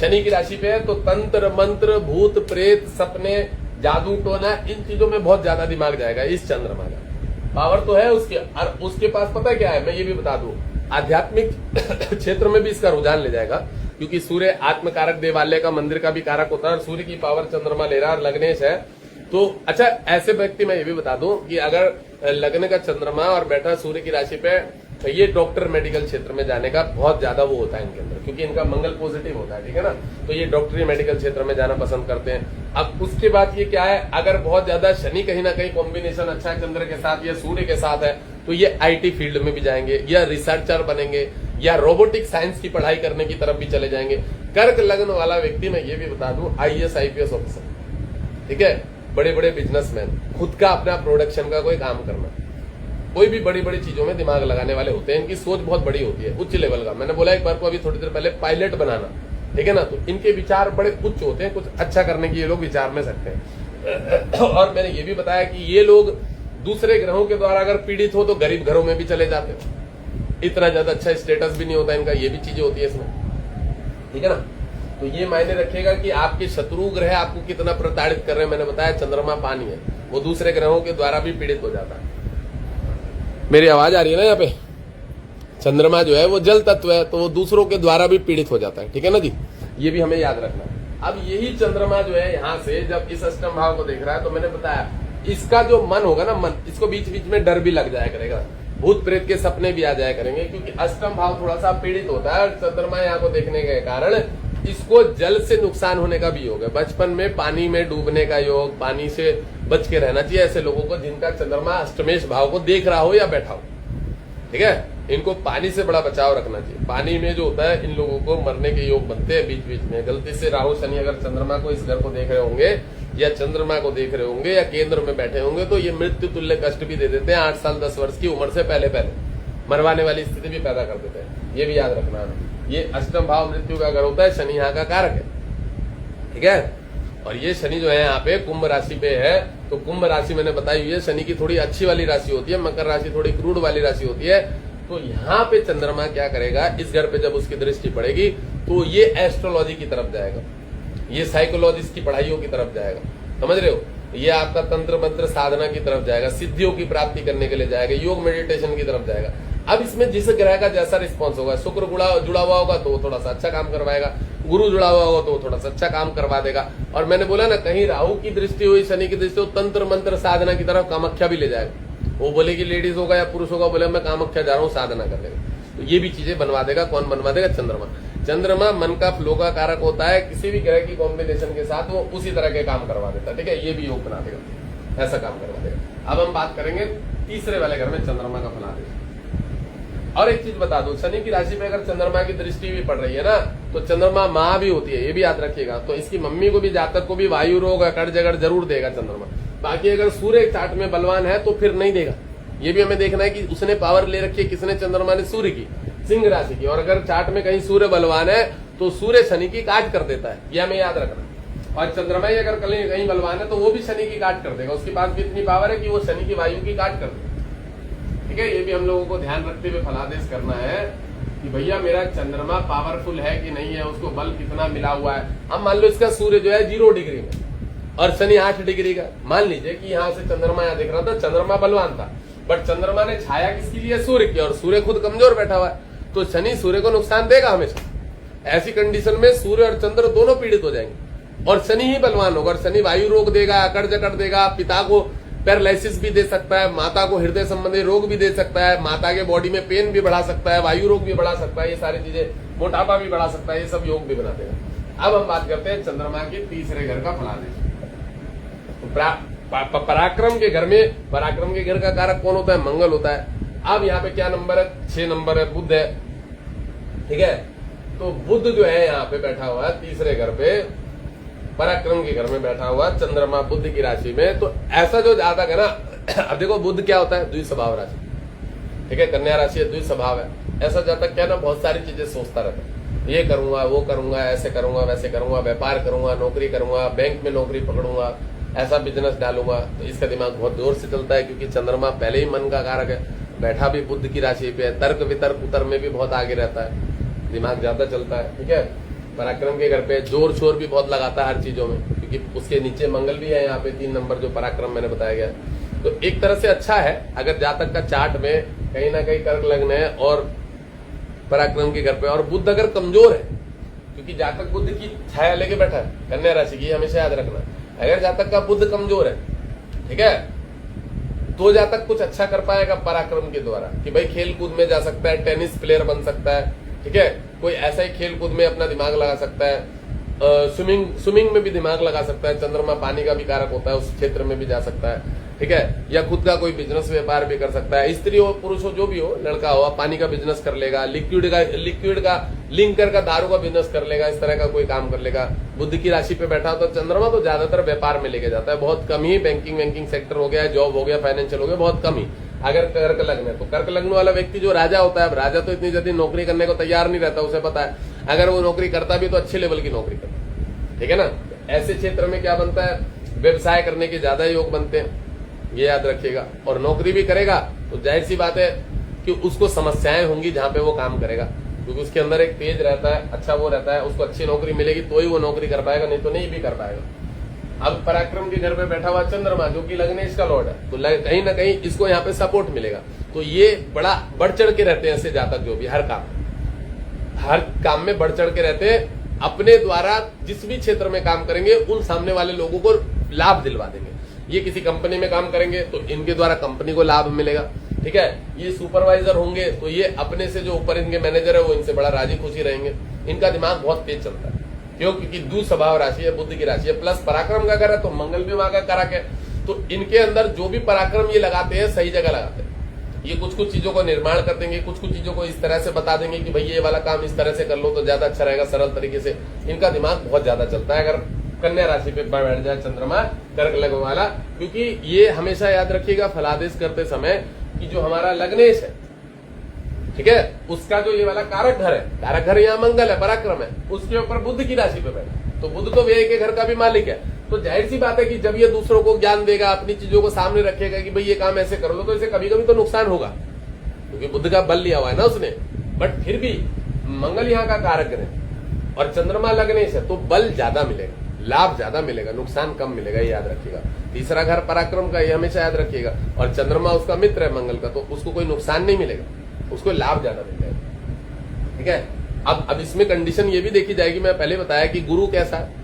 शनि की राशि पे है तो तंत्र मंत्र, भूत प्रेत, सपने, जादू टोना, इन चीजों में बहुत ज्यादा दिमाग जाएगा इस चंद्रमा का। पावर तो है उसके, और उसके पास पता क्या है, मैं ये भी बता दूं, आध्यात्मिक क्षेत्र में भी इसका रुझान ले जाएगा, क्योंकि सूर्य आत्मकारक, देवालय का, मंदिर का भी कारक होता है, और सूर्य की पावर चंद्रमा ले रहा है, लग्नेश है। तो अच्छा, ऐसे व्यक्ति मैं ये भी बता दूं कि अगर लग्न का चंद्रमा और बैठा सूर्य की राशि पे, तो ये डॉक्टर मेडिकल क्षेत्र में जाने का बहुत ज्यादा वो होता है इनके अंदर, क्योंकि इनका मंगल पॉजिटिव होता है, ठीक है ना। तो ये डॉक्टरी मेडिकल क्षेत्र में जाना पसंद करते हैं। अब उसके बाद ये क्या है, अगर बहुत ज्यादा शनि कहीं ना कहीं कॉम्बिनेशन अच्छा है चंद्र के साथ या सूर्य के साथ है, तो ये आईटी फील्ड में भी जाएंगे, या रिसर्चर बनेंगे, या रोबोटिक साइंस की पढ़ाई करने की तरफ भी चले जाएंगे। कर्क लग्न वाला व्यक्ति, मैं ये भी बता दूं, IAS IPS ऑफिसर, ठीक है, बड़े बड़े बिजनेसमैन, खुद का अपना प्रोडक्शन का कोई काम करना, कोई भी बड़ी बड़ी चीजों में दिमाग लगाने वाले होते हैं, इनकी सोच बहुत बड़ी होती है, उच्च लेवल का। मैंने बोला एक बार को अभी थोड़ी देर पहले, पायलट बनाना, ठीक है ना, तो इनके विचार बड़े उच्च होते हैं, कुछ अच्छा करने की ये लोग विचार में सकते हैं। और मैंने ये भी बताया कि ये लोग दूसरे ग्रहों के द्वारा अगर पीड़ित हो तो गरीब घरों में भी चले जाते हैं, इतना ज्यादा अच्छा स्टेटस भी नहीं होता इनका, ये भी चीजें होती है इसमें, ठीक है ना। तो ये मायने रखेगा कि आपके शत्रु ग्रह आपको कितना प्रताड़ित कर रहे हैं। मैंने बताया चंद्रमा पानी है, वो दूसरे ग्रहों के द्वारा भी पीड़ित हो जाता है। मेरी आवाज आ रही है ना यहाँ पे? चंद्रमा जो है वो जल तत्व है, तो वो दूसरों के द्वारा भी पीड़ित हो जाता है, ठीक है ना जी, ये भी हमें याद रखना है। अब यही चंद्रमा जो है यहाँ से जब इस अष्टम भाव को देख रहा है, तो मैंने बताया इसका जो मन होगा ना, मन, इसको बीच बीच में डर भी लग जाया करेगा, भूत प्रेत के सपने भी आ जाया करेंगे, क्योंकि अष्टम भाव थोड़ा सा पीड़ित होता है। और चंद्रमा यहाँ को देखने के कारण इसको जल से नुकसान होने का भी योग है, बचपन में पानी में डूबने का योग, पानी से बच के रहना चाहिए ऐसे लोगों को जिनका चंद्रमा अष्टमेश भाव को देख रहा हो या बैठा हो, ठीक है। इनको पानी से बड़ा बचाव रखना चाहिए। पानी में जो होता है इन लोगों को मरने के योग बनते हैं बीच बीच में। गलती से राहु शनि अगर चंद्रमा को इस घर को देख रहे होंगे या चंद्रमा को देख रहे होंगे या केंद्र में बैठे होंगे, तो ये मृत्यु तुल्य कष्ट भी दे देते हैं। 8 साल 10 वर्ष की उम्र से पहले मरवाने वाली स्थिति भी पैदा कर देते हैं, ये भी याद रखना है। ये अष्टम भाव मृत्यु का घर होता है, शनि यहाँ का कारक है, ठीक है। और ये शनि जो है यहाँ पे कुंभ राशि पे है, तो कुंभ राशि मैंने बताई हुई है शनि की थोड़ी अच्छी वाली राशि होती है, मकर राशि थोड़ी क्रूड वाली राशि होती है। तो यहाँ पे चंद्रमा क्या करेगा, इस घर पे जब उसकी दृष्टि पड़ेगी तो ये एस्ट्रोलॉजी की तरफ जाएगा, ये साइकोलॉजिस्ट की पढ़ाइयों की तरफ जाएगा, समझ रहे हो। ये आपका तंत्र मंत्र साधना की तरफ जाएगा, सिद्धियों की प्राप्ति करने के लिए जाएगा, योग मेडिटेशन की तरफ जाएगा। अब इसमें जिस ग्रह का जैसा रिस्पॉन्स होगा, शुक्र जुड़ा हुआ होगा तो वो थोड़ा सा अच्छा काम करवाएगा, गुरु जुड़ा हुआ होगा तो वो थोड़ा सा अच्छा काम करवा देगा। और मैंने बोला ना, कहीं राहु की दृष्टि हुई, शनि की दृष्टि हो, तंत्र मंत्र साधना की तरफ कामाख्या भी ले जाएगा। वो बोलेगी लेडीज होगा या पुरुष होगा, बोले मैं कामाख्या जा रहा हूँ साधना कर देगा, तो ये भी चीजें बनवा देगा। कौन बनवा देगा? चंद्रमा। चंद्रमा मन का फ्लो का कारक होता है, किसी भी ग्रह की कॉम्बिनेशन के साथ वो उसी तरह के काम करवा देता है, ठीक है। ये भी योग बना देगा, ऐसा काम करवा देगा। अब हम बात करेंगे तीसरे वाले घर में चंद्रमा का फलादेश। और एक चीज बता दो, शनि की राशि पे अगर चंद्रमा की दृष्टि भी पड़ रही है ना, तो चंद्रमा माँ भी होती है, ये भी याद रखिएगा। तो इसकी मम्मी को भी, जातक को भी वायु रोग अकड़ जगड़ जरूर देगा चंद्रमा। बाकी अगर सूर्य चार्ट में बलवान है तो फिर नहीं देगा। ये भी हमें देखना है कि उसने पावर ले रखी है, किसने, चंद्रमा ने सूर्य की, सिंह राशि की। और अगर चार्ट में कहीं सूर्य बलवान है तो सूर्य शनि की काट कर देता है, ये हमें याद रखना। और चंद्रमा ही अगर कहीं बलवान है तो वो भी शनि की काट कर देगा, उसके पास भी इतनी पावर है कि वो शनि की वायु की काट कर देगा। ठीक है, ये भी हम लोगों को ध्यान रखते हुए फलादेश करना है कि भैया मेरा चंद्रमा पावरफुल है कि नहीं है, उसको बल कितना मिला हुआ है। अब मान लो इसका सूर्य जो है 0 डिग्री में और शनि 8 डिग्री का, मान लीजिए कि यहाँ से चंद्रमा यहाँ दिख रहा था, चंद्रमा बलवान था, बट चंद्रमा ने छाया किसकी लिए, सूर्य की, और सूर्य खुद कमजोर बैठा हुआ है, तो शनि सूर्य को नुकसान देगा हमेशा। ऐसी कंडीशन में सूर्य और चंद्र दोनों पीड़ित हो जाएंगे और शनि ही बलवान होगा। और शनि वायु रोग देगा, अकड़ जकड़ देगा, पिता को पैरालिसिस भी दे सकता है, माता को हृदय संबंधी रोग भी दे सकता है, माता के बॉडी में पेन भी बढ़ा सकता है, वायु रोग भी बढ़ा सकता है, ये सारी चीजें, मोटापा भी बढ़ा सकता है, ये सब योग भी बना देगा। अब हम बात करते हैं चंद्रमा के तीसरे घर का फलादेश। पराक्रम के घर में, पराक्रम के घर का कारक कौन होता है, मंगल होता है। अब यहाँ पे क्या नंबर है, 6 नंबर है, बुध है। ठीक है, तो बुध जो है यहाँ पे बैठा हुआ है तीसरे घर पे, पराक्रम के घर में बैठा हुआ चंद्रमा बुध की राशि में। तो ऐसा जो जातक है ना, अब देखो बुध क्या होता है, द्विस्वभाव राशि। ठीक है, कन्या राशि है, द्विस्वभाव है। ऐसा जातक क्या ना, बहुत सारी चीजें सोचता रहता है, ये करूंगा, वो करूंगा, ऐसे करूंगा, वैसे करूंगा, व्यापार करूंगा, नौकरी करूंगा, बैंक में नौकरी पकड़ूंगा, ऐसा बिजनेस डालूंगा। तो इसका दिमाग बहुत जोर से चलता है, क्योंकि चंद्रमा पहले ही मन का कारक है, बैठा भी बुध की राशि पे है, तर्क वितर्क उतर में भी बहुत आगे रहता है, दिमाग ज्यादा चलता है। ठीक है, पराक्रम के घर पे जोर शोर भी बहुत लगाता है हर चीजों में, क्योंकि उसके नीचे मंगल भी है यहाँ पे 3 नंबर जो पराक्रम मैंने बताया गया। तो एक तरह से अच्छा है अगर जातक का चार्ट में कहीं ना कहीं कर्क लग्न है और पराक्रम के घर पे, और बुध अगर कमजोर है, क्योंकि जातक बुध की छाया लेके बैठा है कन्या राशि की, हमेशा याद रखना। अगर जातक का बुध कमजोर है, ठीक है, तो जातक कुछ अच्छा कर पाएगा पराक्रम के द्वारा, कि भाई खेल कूद में जा सकता है, टेनिस प्लेयर बन सकता है। ठीक है, कोई ऐसा ही खेल कूद में अपना दिमाग लगा सकता है, स्विमिंग में भी दिमाग लगा सकता है, चंद्रमा पानी का भी कारक होता है, उस क्षेत्र में भी जा सकता है। ठीक है, या खुद का कोई बिजनेस व्यापार भी कर सकता है, स्त्री हो पुरुष हो जो भी हो, लड़का हो, पानी का बिजनेस कर लेगा, लिक्विड का लिंकर का दारू का बिजनेस कर लेगा, इस तरह का कोई काम कर लेगा। बुध की राशि पे बैठा तो चंद्रमा तो ज्यादातर व्यापार में लेके जाता है, बहुत कम ही बैंकिंग सेक्टर हो गया, जॉब हो गया, फाइनेंशियल हो गया, बहुत कम ही। अगर कर्क लग्न है तो कर्क लग्न वाला व्यक्ति जो राजा होता है, अब राजा तो इतनी जल्दी नौकरी करने को तैयार नहीं रहता, उसे पता है अगर वो नौकरी करता भी तो अच्छे लेवल की नौकरी करता। ठीक है ना, ऐसे क्षेत्र में क्या बनता है, व्यवसाय करने के ज्यादा योग बनते हैं, ये याद रखिएगा। और नौकरी भी करेगा तो जाहिर सी बात है कि उसको समस्याएं होंगी जहां पे वो काम करेगा, क्योंकि उसके अंदर एक तेज रहता है, अच्छा वो रहता है, उसको अच्छी नौकरी मिलेगी तो ही वो नौकरी कर पाएगा, नहीं तो नहीं भी कर पाएगा। अब पराक्रम के घर पे बैठा हुआ चंद्रमा जो कि लग्नेश का लॉर्ड है, तो कहीं ना कहीं इसको यहाँ पे सपोर्ट मिलेगा। तो ये बड़ा बढ़ चढ़ के रहते हैं ऐसे जातक, जो भी हर काम में बढ़ चढ़ के रहते हैं, अपने द्वारा जिस भी क्षेत्र में काम करेंगे उन सामने वाले लोगों को लाभ दिलवा देंगे। ये किसी कंपनी में काम करेंगे तो इनके द्वारा कंपनी को लाभ मिलेगा। ठीक है, ये सुपरवाइजर होंगे तो ये अपने से जो ऊपर इनके मैनेजर है वो इनसे बड़ा राजी खुशी रहेंगे। इनका दिमाग बहुत तेज चलता है, क्यों, क्योंकि द्विस्वभाव राशि है, बुद्ध की राशि है, प्लस पराक्रम का घर है तो मंगल भी वहां का कारक है। तो इनके अंदर जो भी पराक्रम ये लगाते हैं सही जगह लगाते हैं। ये कुछ कुछ चीजों को निर्माण कर देंगे, कुछ कुछ चीजों को इस तरह से बता देंगे कि भाई ये वाला काम इस तरह से कर लो तो ज्यादा अच्छा रहेगा, सरल तरीके से। इनका दिमाग बहुत ज्यादा चलता है अगर कन्या राशि पे बैठ जाए चंद्रमा कर्क लग्न वाला, क्योंकि ये हमेशा याद रखिएगा फलादेश करते समय कि जो हमारा लग्नेश है, ठीक है, उसका जो ये वाला कारक घर यहाँ मंगल है, पराक्रम है, उसके ऊपर बुध की राशि पे बैठा, तो बुध तो व्यय के घर का भी मालिक है। तो जाहिर सी बात है कि जब ये दूसरों को ज्ञान देगा, अपनी चीजों को सामने रखेगा कि भाई ये काम ऐसे कर लो, तो इसे कभी कभी तो नुकसान होगा, क्योंकि बुध का बल लिया हुआ है ना उसने। बट फिर भी मंगल यहाँ का कारक है और चंद्रमा लग्नेश है, तो बल ज्यादा मिलेगा, लाभ ज्यादा मिलेगा, नुकसान कम मिलेगा, ये याद रखिएगा। तीसरा घर पराक्रम का, ये हमेशा याद रखिएगा। और चंद्रमा उसका मित्र है मंगल का, तो उसको कोई नुकसान नहीं मिलेगा, उसको लाभ ज्यादा मिलेगा। ठीक है, अब इसमें कंडीशन ये भी देखी जाएगी, मैं पहले बताया कि गुरु कैसा है,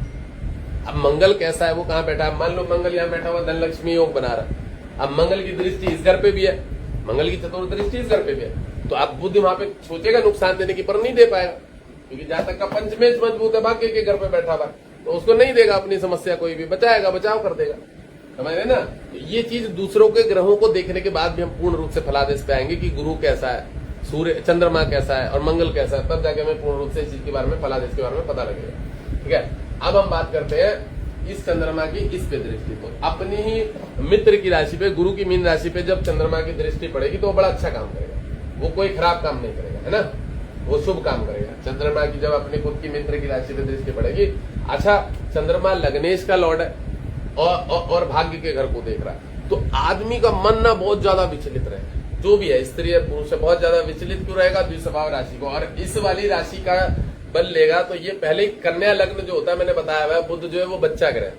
अब मंगल कैसा है, वो कहां बैठा है। मान लो मंगल यहाँ बैठा हुआ धन लक्ष्मी योग बना रहा है, अब मंगल की दृष्टि इस घर पे भी है, मंगल की चतुर्थ दृष्टि इस घर पे भी है, तो आप बुद्ध वहां पे सोचेगा नुकसान देने की, पर नहीं दे पाएगा, क्योंकि जहां तक का पंचमेश मजबूत है, भाग्य के घर पे बैठा हुआ, तो उसको नहीं देगा अपनी समस्या, कोई भी बचाएगा, बचाव कर देगा, समझ रहे ना। तो ये चीज दूसरों के ग्रहों को देखने के बाद भी हम पूर्ण रूप से फलादेश पे आएंगे कि गुरु कैसा है, सूर्य चंद्रमा कैसा है और मंगल कैसा है, तब जाके हमें पूर्ण रूप से इस चीज के बारे में, फलादेश के बारे में पता लगेगा। ठीक है, अब हम बात करते हैं इस चंद्रमा की इस पे दृष्टि, तो अपनी ही मित्र की राशि पे, गुरु की मीन राशि पे जब चंद्रमा की दृष्टि पड़ेगी तो वो बड़ा अच्छा काम करेगा, वो कोई खराब काम नहीं करेगा, है ना, वो शुभ काम करेगा। चंद्रमा की जब अपनी खुद की मित्र की राशि पे दृष्टि पड़ेगी, अच्छा चंद्रमा लग्नेश का लॉर्ड है और भाग्य के घर को देख रहा है, तो आदमी का मन ना बहुत ज्यादा विचलित रहेगा, जो भी है स्त्री है पुरुष है, बहुत ज्यादा विचलित क्यों रहेगा, द्विस्वभाव राशि को। और इस वाली राशि का बल लेगा तो ये पहले कन्या लग्न जो होता है, मैंने बताया हुआ है, बुध जो है वो बच्चा ग्रह,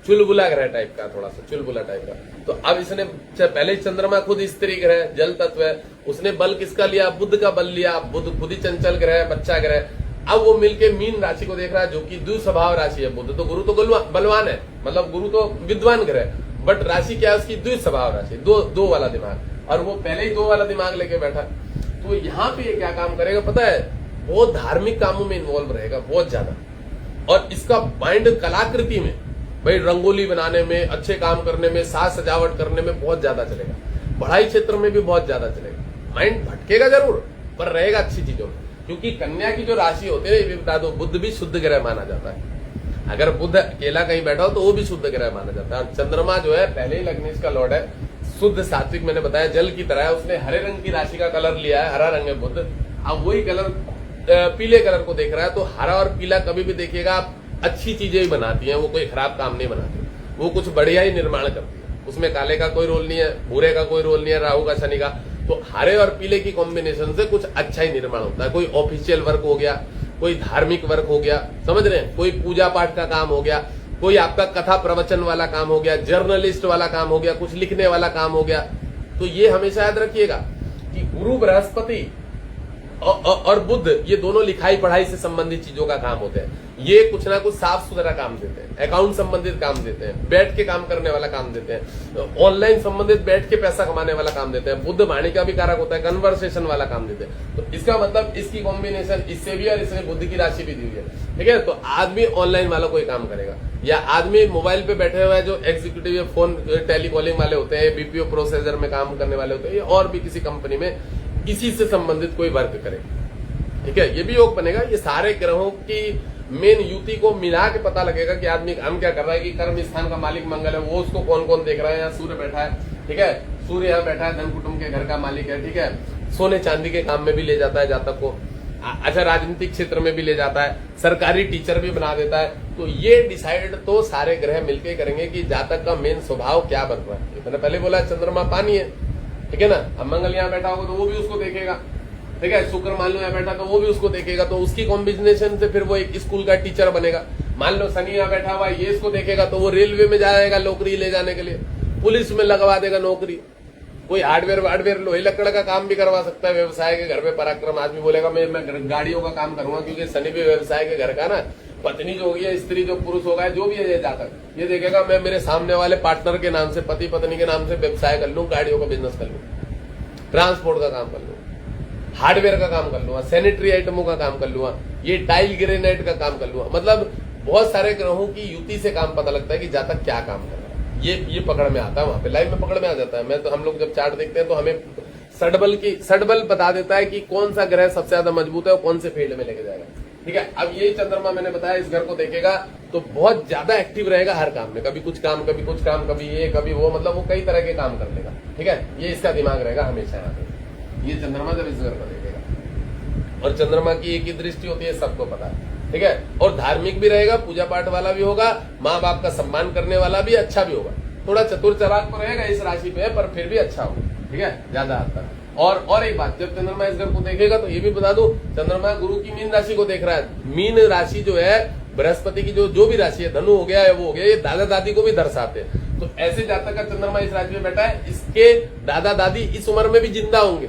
चुलबुला ग्रह टाइप का, थोड़ा सा चुलबुला टाइप का। तो अब इसने पहले चंद्रमा खुद स्त्री ग्रह, जल तत्व है, उसने बल किसका लिया, बुध का बल लिया, बुध खुद ही चंचल ग्रह, बच्चा ग्रह। अब वो मिलके मीन राशि को देख रहा है, जो कि द्विस्वभाव राशि है। बुध तो गुरु तो बलवान है, मतलब गुरु तो विद्वान ग्रह, बट राशि क्या है उसकी, द्विस्वभाव राशि, दो वाला दिमाग, और वो पहले ही 2 वाला दिमाग लेके बैठा। तो यहाँ पे ये क्या काम करेगा पता है, बहुत धार्मिक कामों में इन्वॉल्व रहेगा, बहुत ज्यादा। और इसका माइंड कलाकृति में, भाई रंगोली बनाने में, अच्छे काम करने में, साज सजावट करने में बहुत ज्यादा चलेगा, पढ़ाई क्षेत्र में भी बहुत ज्यादा चलेगा। माइंड भटकेगा जरूर, पर रहेगा अच्छी चीजों में, क्योंकि कन्या की जो राशि होती है, ये भी बता दो, बुध भी शुद्ध ग्रह माना जाता है। अगर बुध अकेला कहीं बैठा हो तो वो भी शुद्ध ग्रह माना जाता है। और चंद्रमा जो है पहले ही लग्नेश का लॉर्ड है, शुद्ध सात्विक, मैंने बताया जल की तरह है, उसने हरे रंग की राशि का कलर लिया है, हरा रंग है बुध। अब वही कलर पीले कलर को देख रहा है, तो हरा और पीला कभी भी देखिएगा आप अच्छी चीजें ही बनाती हैं, वो कोई खराब काम नहीं बनाती, वो कुछ बढ़िया ही निर्माण करती है, उसमें काले का कोई रोल नहीं है, भूरे का कोई रोल नहीं है, राहु का, शनि का। तो हरे और पीले की कॉम्बिनेशन से कुछ अच्छा ही निर्माण होता है। कोई ऑफिशियल वर्क हो गया, कोई धार्मिक वर्क हो गया, समझ रहे हैं, कोई पूजा पाठ का काम हो गया, कोई आपका कथा प्रवचन वाला काम हो गया, जर्नलिस्ट वाला काम हो गया, कुछ लिखने वाला काम हो गया। तो ये हमेशा याद रखिएगा कि गुरु बृहस्पति और बुध, ये दोनों लिखाई पढ़ाई से संबंधित चीजों का काम होते हैं। ये कुछ ना कुछ साफ सुथरा काम देते हैं, अकाउंट संबंधित काम देते हैं, बैठ के काम करने वाला काम देते हैं, ऑनलाइन संबंधित बैठ के पैसा कमाने वाला काम देते हैं। बुध वाणी का भी कारक होता है, कन्वर्सेशन वाला काम देते हैं। तो इसका मतलब इसकी कॉम्बिनेशन इससे भी, और इसने बुध की राशि भी दी हुई है, ठीक है। तो आदमी ऑनलाइन वाला कोई काम करेगा, या आदमी मोबाइल पे बैठे हुए जो एग्जीक्यूटिव फोन टेलीकॉलिंग वाले होते हैं, बीपीओ प्रोसेसर में काम करने वाले होते हैं, और भी किसी कंपनी में इसी से संबंधित कोई वर्क करे, ठीक है, ये भी योग बनेगा। ये सारे ग्रहों की मेन युति को मिला के पता लगेगा कि आदमी काम क्या कर रहा है, कि कर्म स्थान का मालिक मंगल है, वो उसको कौन कौन देख रहा है। यहाँ सूर्य बैठा है, ठीक है, सूर्य यहाँ बैठा है, धन कुटुंब के घर का मालिक है, ठीक है, सोने चांदी के काम में भी ले जाता है जातक को, अच्छा राजनीतिक क्षेत्र में भी ले जाता है, सरकारी टीचर भी बना देता है। तो ये डिसाइड तो सारे ग्रह मिलकर करेंगे कि जातक का मेन स्वभाव क्या बन रहा है। मैंने पहले बोला चंद्रमा पानी है, ठीक है ना, अब मंगल यहाँ बैठा होगा तो वो भी उसको देखेगा, ठीक है, शुक्र मान लो यहाँ बैठा तो वो भी उसको देखेगा, तो उसकी कॉम्बिनेशन से फिर वो एक स्कूल का टीचर बनेगा। मान लो शनि यहाँ बैठा हुआ ये इसको देखेगा तो वो रेलवे में जाएगा नौकरी ले जाने के लिए, पुलिस में लगवा देगा नौकरी, कोई हार्डवेयर लोहे लकड़ का काम भी करवा सकता है। व्यवसाय के घर में पराक्रम, आदमी बोलेगा मैं गाड़ियों का काम करूंगा, क्योंकि शनि भी व्यवसाय के घर का ना, पत्नी जो होगी, स्त्री जो पुरुष होगा, जो भी है जाकर ये देखेगा मैं मेरे सामने वाले पार्टनर के नाम से, पति पत्नी के नाम से व्यवसाय कर लूं, गाड़ियों का बिजनेस कर लूं, ट्रांसपोर्ट का काम कर लूं, हार्डवेयर का काम कर लूंगा, सैनिटरी आइटमों का काम कर लूंगा, ये टाइल ग्रेनाइट का काम कर लूंगा। मतलब बहुत सारे ग्रहों की युति से काम पता लगता है कि जातक क्या काम कर रहा है, ये पकड़ में आता है, वहां पे लाइव में पकड़ में आ जाता है। मैं तो, हम लोग जब चार्ट देखते हैं तो हमें सडबल बता देता है कि कौन सा ग्रह सबसे ज्यादा मजबूत है और कौन से फील्ड में लेके जाएगा, ठीक है। अब यही चंद्रमा मैंने बताया, इस घर को देखेगा तो बहुत ज्यादा एक्टिव रहेगा हर काम में, कभी कुछ काम, कभी कुछ काम, कभी ये कभी वो, मतलब वो कई तरह के काम कर लेगा, ठीक है। ये इसका दिमाग रहेगा हमेशा यहाँ पे, ये चंद्रमा जब इस घर को देखेगा। और चंद्रमा की एक ही दृष्टि होती है, सबको पता है, ठीक है। और धार्मिक भी रहेगा, पूजा पाठ वाला भी होगा, माँ बाप का सम्मान करने वाला भी, अच्छा भी होगा। थोड़ा चतुर चालाक तो रहेगा इस राशि पे, पर फिर भी अच्छा होगा, ठीक है, ज्यादा हद तक। और एक बात, जब चंद्रमा इस घर को देखेगा तो ये भी बता दो, चंद्रमा गुरु की मीन राशि को देख रहा है। मीन राशि जो है बृहस्पति की जो भी राशि है, धनु हो गया है, वो हो गया, ये दादा दादी को भी दर्शाते हैं। तो ऐसे जातक का चंद्रमा इस राशि में बैठा है, इसके दादा दादी इस उम्र में भी जिंदा होंगे,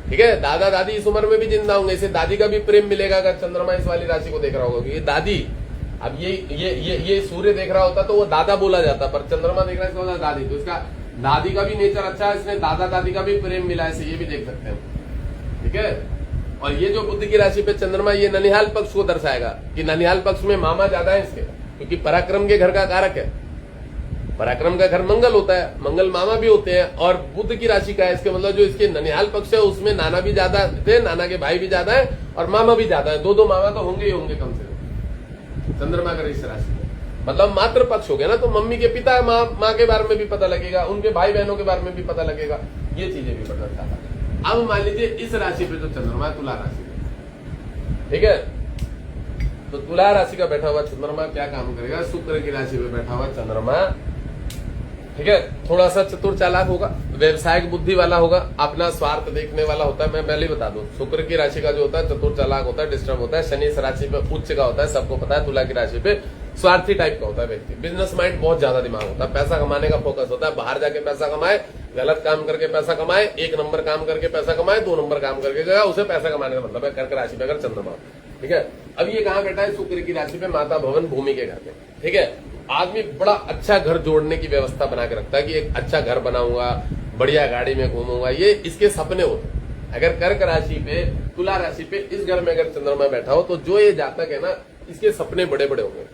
ठीक है, दादा दादी इस उम्र में भी जिंदा होंगे, इसे दादी का भी प्रेम मिलेगा अगर चंद्रमा इस वाली राशि को देख रहा होगा। क्योंकि दादी, अब ये सूर्य देख रहा होता तो वो दादा बोला जाता, पर चंद्रमा देख रहा है इसका दादी, तो इसका दादी का भी नेचर अच्छा है, इसने दादा दादी का भी प्रेम मिला है, इसे ये भी देख सकते हैं, ठीक है। और ये जो बुध की राशि पे चंद्रमा, ये ननिहाल पक्ष को दर्शाएगा कि ननिहाल पक्ष में मामा ज्यादा है इसके, क्योंकि पराक्रम के घर का कारक है, पराक्रम का घर मंगल होता है, मंगल मामा भी होते हैं, और बुध की राशि का है, इसके मतलब जो इसके ननिहाल पक्ष है उसमें नाना भी ज्यादा थे, नाना के भाई भी ज्यादा है और मामा भी ज्यादा है, दो मामा तो होंगे ही होंगे कम से कम चंद्रमा का इस राशि में। मतलब मातृ पक्ष हो गया ना, तो मम्मी के पिता माँ के बारे में भी पता लगेगा, उनके भाई बहनों के बारे में भी पता लगेगा, ये चीजें भी पता चला। अब मान लीजिए इस राशि पे जो चंद्रमा तुला राशि पे, ठीक है, तो तुला राशि का बैठा हुआ चंद्रमा क्या काम करेगा? शुक्र की राशि पे बैठा हुआ चंद्रमा, ठीक है, थोड़ा सा चतुर चालाक होगा, व्यवसायिक बुद्धि वाला होगा, अपना स्वार्थ देखने वाला होता है। मैं पहले ही बता दूं, शुक्र की राशि का जो होता है चतुर चालाक होता है, डिस्टर्ब होता है। शनि इस राशि पे उच्च का होता है, सबको पता है। तुला की राशि पे स्वार्थी टाइप का होता है व्यक्ति, बिजनेस माइंड बहुत ज्यादा दिमाग होता है, पैसा कमाने का फोकस होता है, बाहर जाके पैसा कमाए, गलत काम करके पैसा कमाए, 1 नंबर काम करके पैसा कमाए, 2 नंबर काम करके गया, उसे पैसा कमाने का मतलब है। कर्क राशि पे अगर चंद्रमा, ठीक है, अब ये कहाँ बैठा है? शुक्र की राशि पे, माता भवन भूमि के घर पे, ठीक है। आदमी बड़ा अच्छा घर जोड़ने की व्यवस्था बना के रखता है कि एक अच्छा घर बनाऊंगा, बढ़िया गाड़ी में घूमूंगा, ये इसके सपने होते हैं। अगर कर्क राशि पे, तुला राशि पे इस घर में अगर चंद्रमा बैठा हो, तो जो ये जातक है ना, इसके सपने बड़े बड़े होंगे।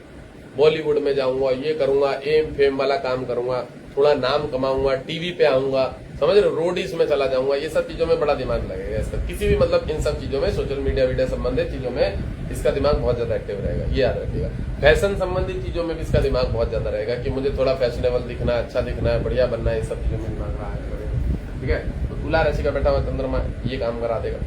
बॉलीवुड में जाऊंगा, ये करूंगा, एम फेम वाला काम करूंगा, थोड़ा नाम कमाऊंगा, टीवी पे आऊंगा, समझ रहे, रोडीज में चला जाऊंगा, ये सब चीजों में बड़ा दिमाग लगेगा इसका। किसी भी मतलब इन सब चीजों में, सोशल मीडिया वीडियो संबंधित चीजों में इसका दिमाग बहुत ज्यादा एक्टिव रहेगा, ये याद रखिएगा। फैशन संबंधित चीजों में भी इसका दिमाग बहुत ज्यादा रहेगा कि मुझे थोड़ा फैशनेबल दिखना है, अच्छा दिखना है, बढ़िया बनना है, ये सब चीजों में दिमाग रहा है, ठीक है। तो तुला राशि का बैठा हुआ चंद्रमा ये काम करा देगा,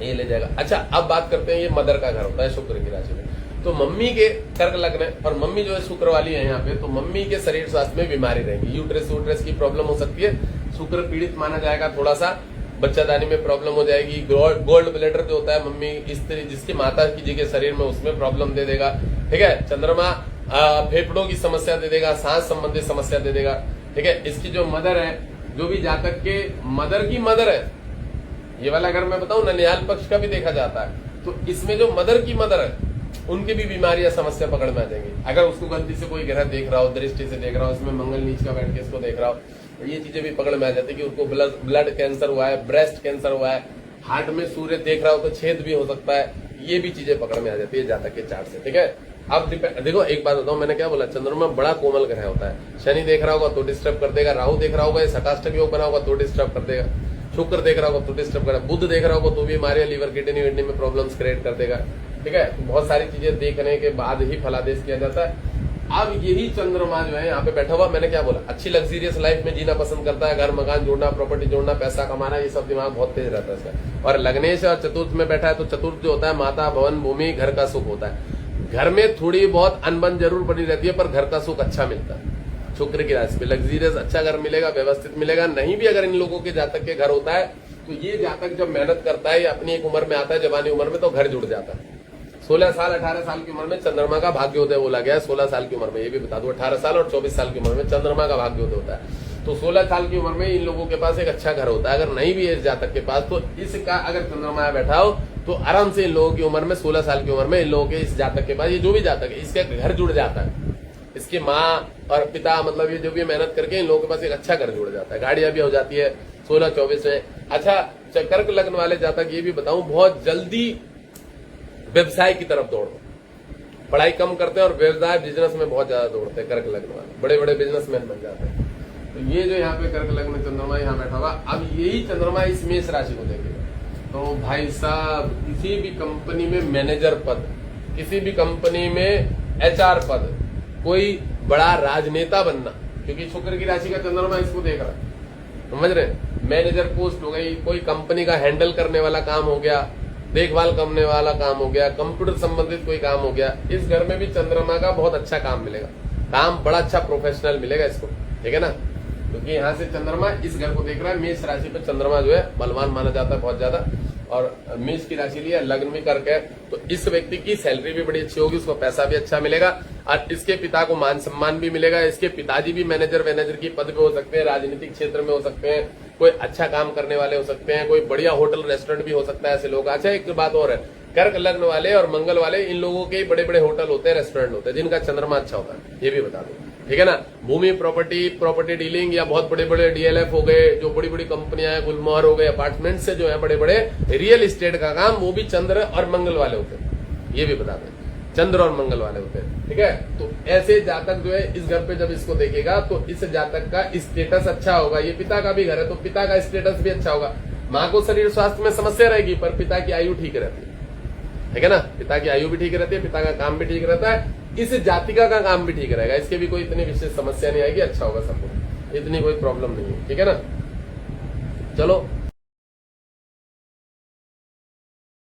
ये ले जाएगा। अच्छा, अब बात करते हैं, ये मदर का घर होता है शुक्र की राशि में, तो मम्मी के कर्क लग्न है और मम्मी जो है शुक्र वाली है यहाँ पे, तो मम्मी के शरीर स्वास्थ्य में बीमारी रहेगी, यूट्रस की प्रॉब्लम हो सकती है, शुक्र पीड़ित माना जाएगा, थोड़ा सा बच्चादानी में प्रॉब्लम हो जाएगी। गोल्ड ब्लैडर जो होता है मम्मी स्त्री जिसकी माता की जी के शरीर में, उसमें प्रॉब्लम दे देगा, ठीक है। चंद्रमा फेफड़ों की समस्या दे देगा, सांस संबंधित समस्या दे देगा, ठीक है। इसकी जो मदर है, जो भी जातक के मदर की मदर है, ये वाला अगर मैं बताऊं ननिहाल पक्ष का भी देखा जाता है, तो इसमें जो मदर की मदर है उनकी भी बीमारी या समस्या पकड़ में आ जाएंगी। अगर उसको गलती से कोई ग्रह देख रहा हो, दृष्टि से देख रहा हो, इसमें मंगल नीच का बैठ के इसको देख रहा हो, ये चीजें भी पकड़ में आ जाती है कि उसको ब्लड कैंसर हुआ है, ब्रेस्ट कैंसर हुआ है, हार्ट में सूर्य देख रहा हो तो छेद भी हो सकता है, ये भी चीजें पकड़ में आ जाती है जातक के चार्ट से, ठीक है। अब देखो एक बात बताऊं, मैंने क्या बोला, चंद्रमा बड़ा कोमल ग्रह होता है। शनि देख रहा होगा तो डिस्टर्ब कर देगा, राहु देख रहा होगा, सकाष्टक योग बना होगा तो डिस्टर्ब कर देगा, शुक्र देख रहा होगा तो डिस्टर्ब करेगा, बुध देख रहा होगा तो बीमारी, लीवर किडनी विडनी में प्रॉब्लम्स क्रिएट कर देगा, ठीक है। बहुत सारी चीजें देखने के बाद ही फलादेश किया जाता है। अब यही चंद्रमा जो है यहाँ पे बैठा हुआ, मैंने क्या बोला, अच्छी लग्जरियस लाइफ में जीना पसंद करता है, घर मकान जोड़ना, प्रॉपर्टी जोड़ना, पैसा कमाना, ये सब दिमाग बहुत तेज रहता है इसका। और लग्नेश और चतुर्थ में बैठा है, तो चतुर्थ जो होता है माता भवन भूमि, घर का सुख होता है। घर में थोड़ी बहुत अनबन जरूर बनी रहती है, पर घर का सुख अच्छा मिलता है। शुक्र की राशि पे लग्जरियस अच्छा घर मिलेगा, व्यवस्थित मिलेगा। नहीं भी अगर इन लोगों के जातक के घर होता है, तो ये जातक जब मेहनत करता है, अपनी एक उम्र में आता है, जवानी उम्र में, तो घर जुड़ जाता है। 16 साल 18 साल की उम्र में चंद्रमा का भाग्योदय बोला गया है। 16 साल की उम्र में, ये भी बता दो, 18 साल और 24 साल की उम्र में चंद्रमा का भाग्योदय होता है। तो 16 साल की उम्र में इन लोगों के पास एक अच्छा घर होता है। अगर नहीं भी है इस जातक के पास, तो इसका अगर चंद्रमा बैठा हो, तो आराम से इन लोगों की उम्र में, 16 साल की उम्र में, इन लोगों के इस जातक के पास, ये जो भी जातक है, इसका घर जुड़ जाता है। इसकी माँ और पिता, मतलब ये जो भी मेहनत करके इन लोगों के पास एक अच्छा घर जुड़ जाता है, गाड़ियां भी हो जाती है 16-24 में। अच्छा, कर्क लग्न वाले जातक, ये भी बताऊं, बहुत जल्दी व्यवसाय की तरफ दौड़ो, पढ़ाई कम करते हैं और व्यवसाय बिजनेस में बहुत ज्यादा दौड़ते हैं। कर्क लग्न वाले बड़े बड़े बिजनेसमैन बन जाते हैं। तो ये जो यहाँ पे कर्क लग्न चंद्रमा यहाँ बैठा हुआ, अब यही चंद्रमा इस मेष राशि को देखेगा, तो भाई साहब किसी भी कंपनी में मैनेजर पद, किसी भी कंपनी में HR पद, कोई बड़ा राजनेता बनना, क्योंकि शुक्र की राशि का चंद्रमा इसको देख रहा है, समझ रहे, मैनेजर पोस्ट हो गई, कोई कंपनी का हैंडल करने वाला काम हो गया, देखभाल करने वाला काम हो गया, कंप्यूटर संबंधित कोई काम हो गया, इस घर में भी चंद्रमा का बहुत अच्छा काम मिलेगा, काम बड़ा अच्छा प्रोफेशनल मिलेगा इसको, ठीक है ना। क्योंकि यहाँ से चंद्रमा इस घर को देख रहा है, मेष राशि पे चंद्रमा जो है बलवान माना जाता है बहुत ज्यादा, और मेष की राशि लिया, लग्न भी करके है, तो इस व्यक्ति की सैलरी भी बड़ी अच्छी होगी, उसको पैसा भी अच्छा मिलेगा, और इसके पिता को मान सम्मान भी मिलेगा। इसके पिताजी भी मैनेजर की पद पे हो सकते हैं, राजनीतिक क्षेत्र में हो सकते हैं, कोई अच्छा काम करने वाले हो सकते हैं, कोई बढ़िया होटल रेस्टोरेंट भी हो सकता है, ऐसे लोग। अच्छा, एक बात और है, कर्क लग्न वाले और मंगल वाले, इन लोगों के बड़े बड़े होटल होते हैं, रेस्टोरेंट होते हैं, जिनका चंद्रमा अच्छा होता है, ये भी बता दो, ठीक है ना। भूमि प्रॉपर्टी डीलिंग, या बहुत बड़े बड़े DLF हो गए, जो बड़ी बड़ी कंपनियां हैं, गुलमोहर हो गए, अपार्टमेंट से जो है बड़े बड़े रियल एस्टेट का काम, वो भी चंद्र और मंगल वाले होते हैं, ये भी बता दें, चंद्र और मंगल वाले होते हैं, ठीक है। तो ऐसे जातक जो है इस घर पे जब इसको देखेगा, तो इस जातक का स्टेटस अच्छा होगा। ये पिता का भी घर है, तो पिता का स्टेटस भी अच्छा होगा। माँ को शरीर स्वास्थ्य में समस्या रहेगी, पर पिता की आयु ठीक रहती है, ठीक है ना, पिता की आयु भी ठीक रहती है, पिता का काम भी ठीक रहता है, इस जातिका का काम भी ठीक रहेगा, इसके भी कोई इतनी विशेष समस्या नहीं आएगी, अच्छा होगा सब कुछ, इतनी कोई प्रॉब्लम नहीं है, ठीक है ना। चलो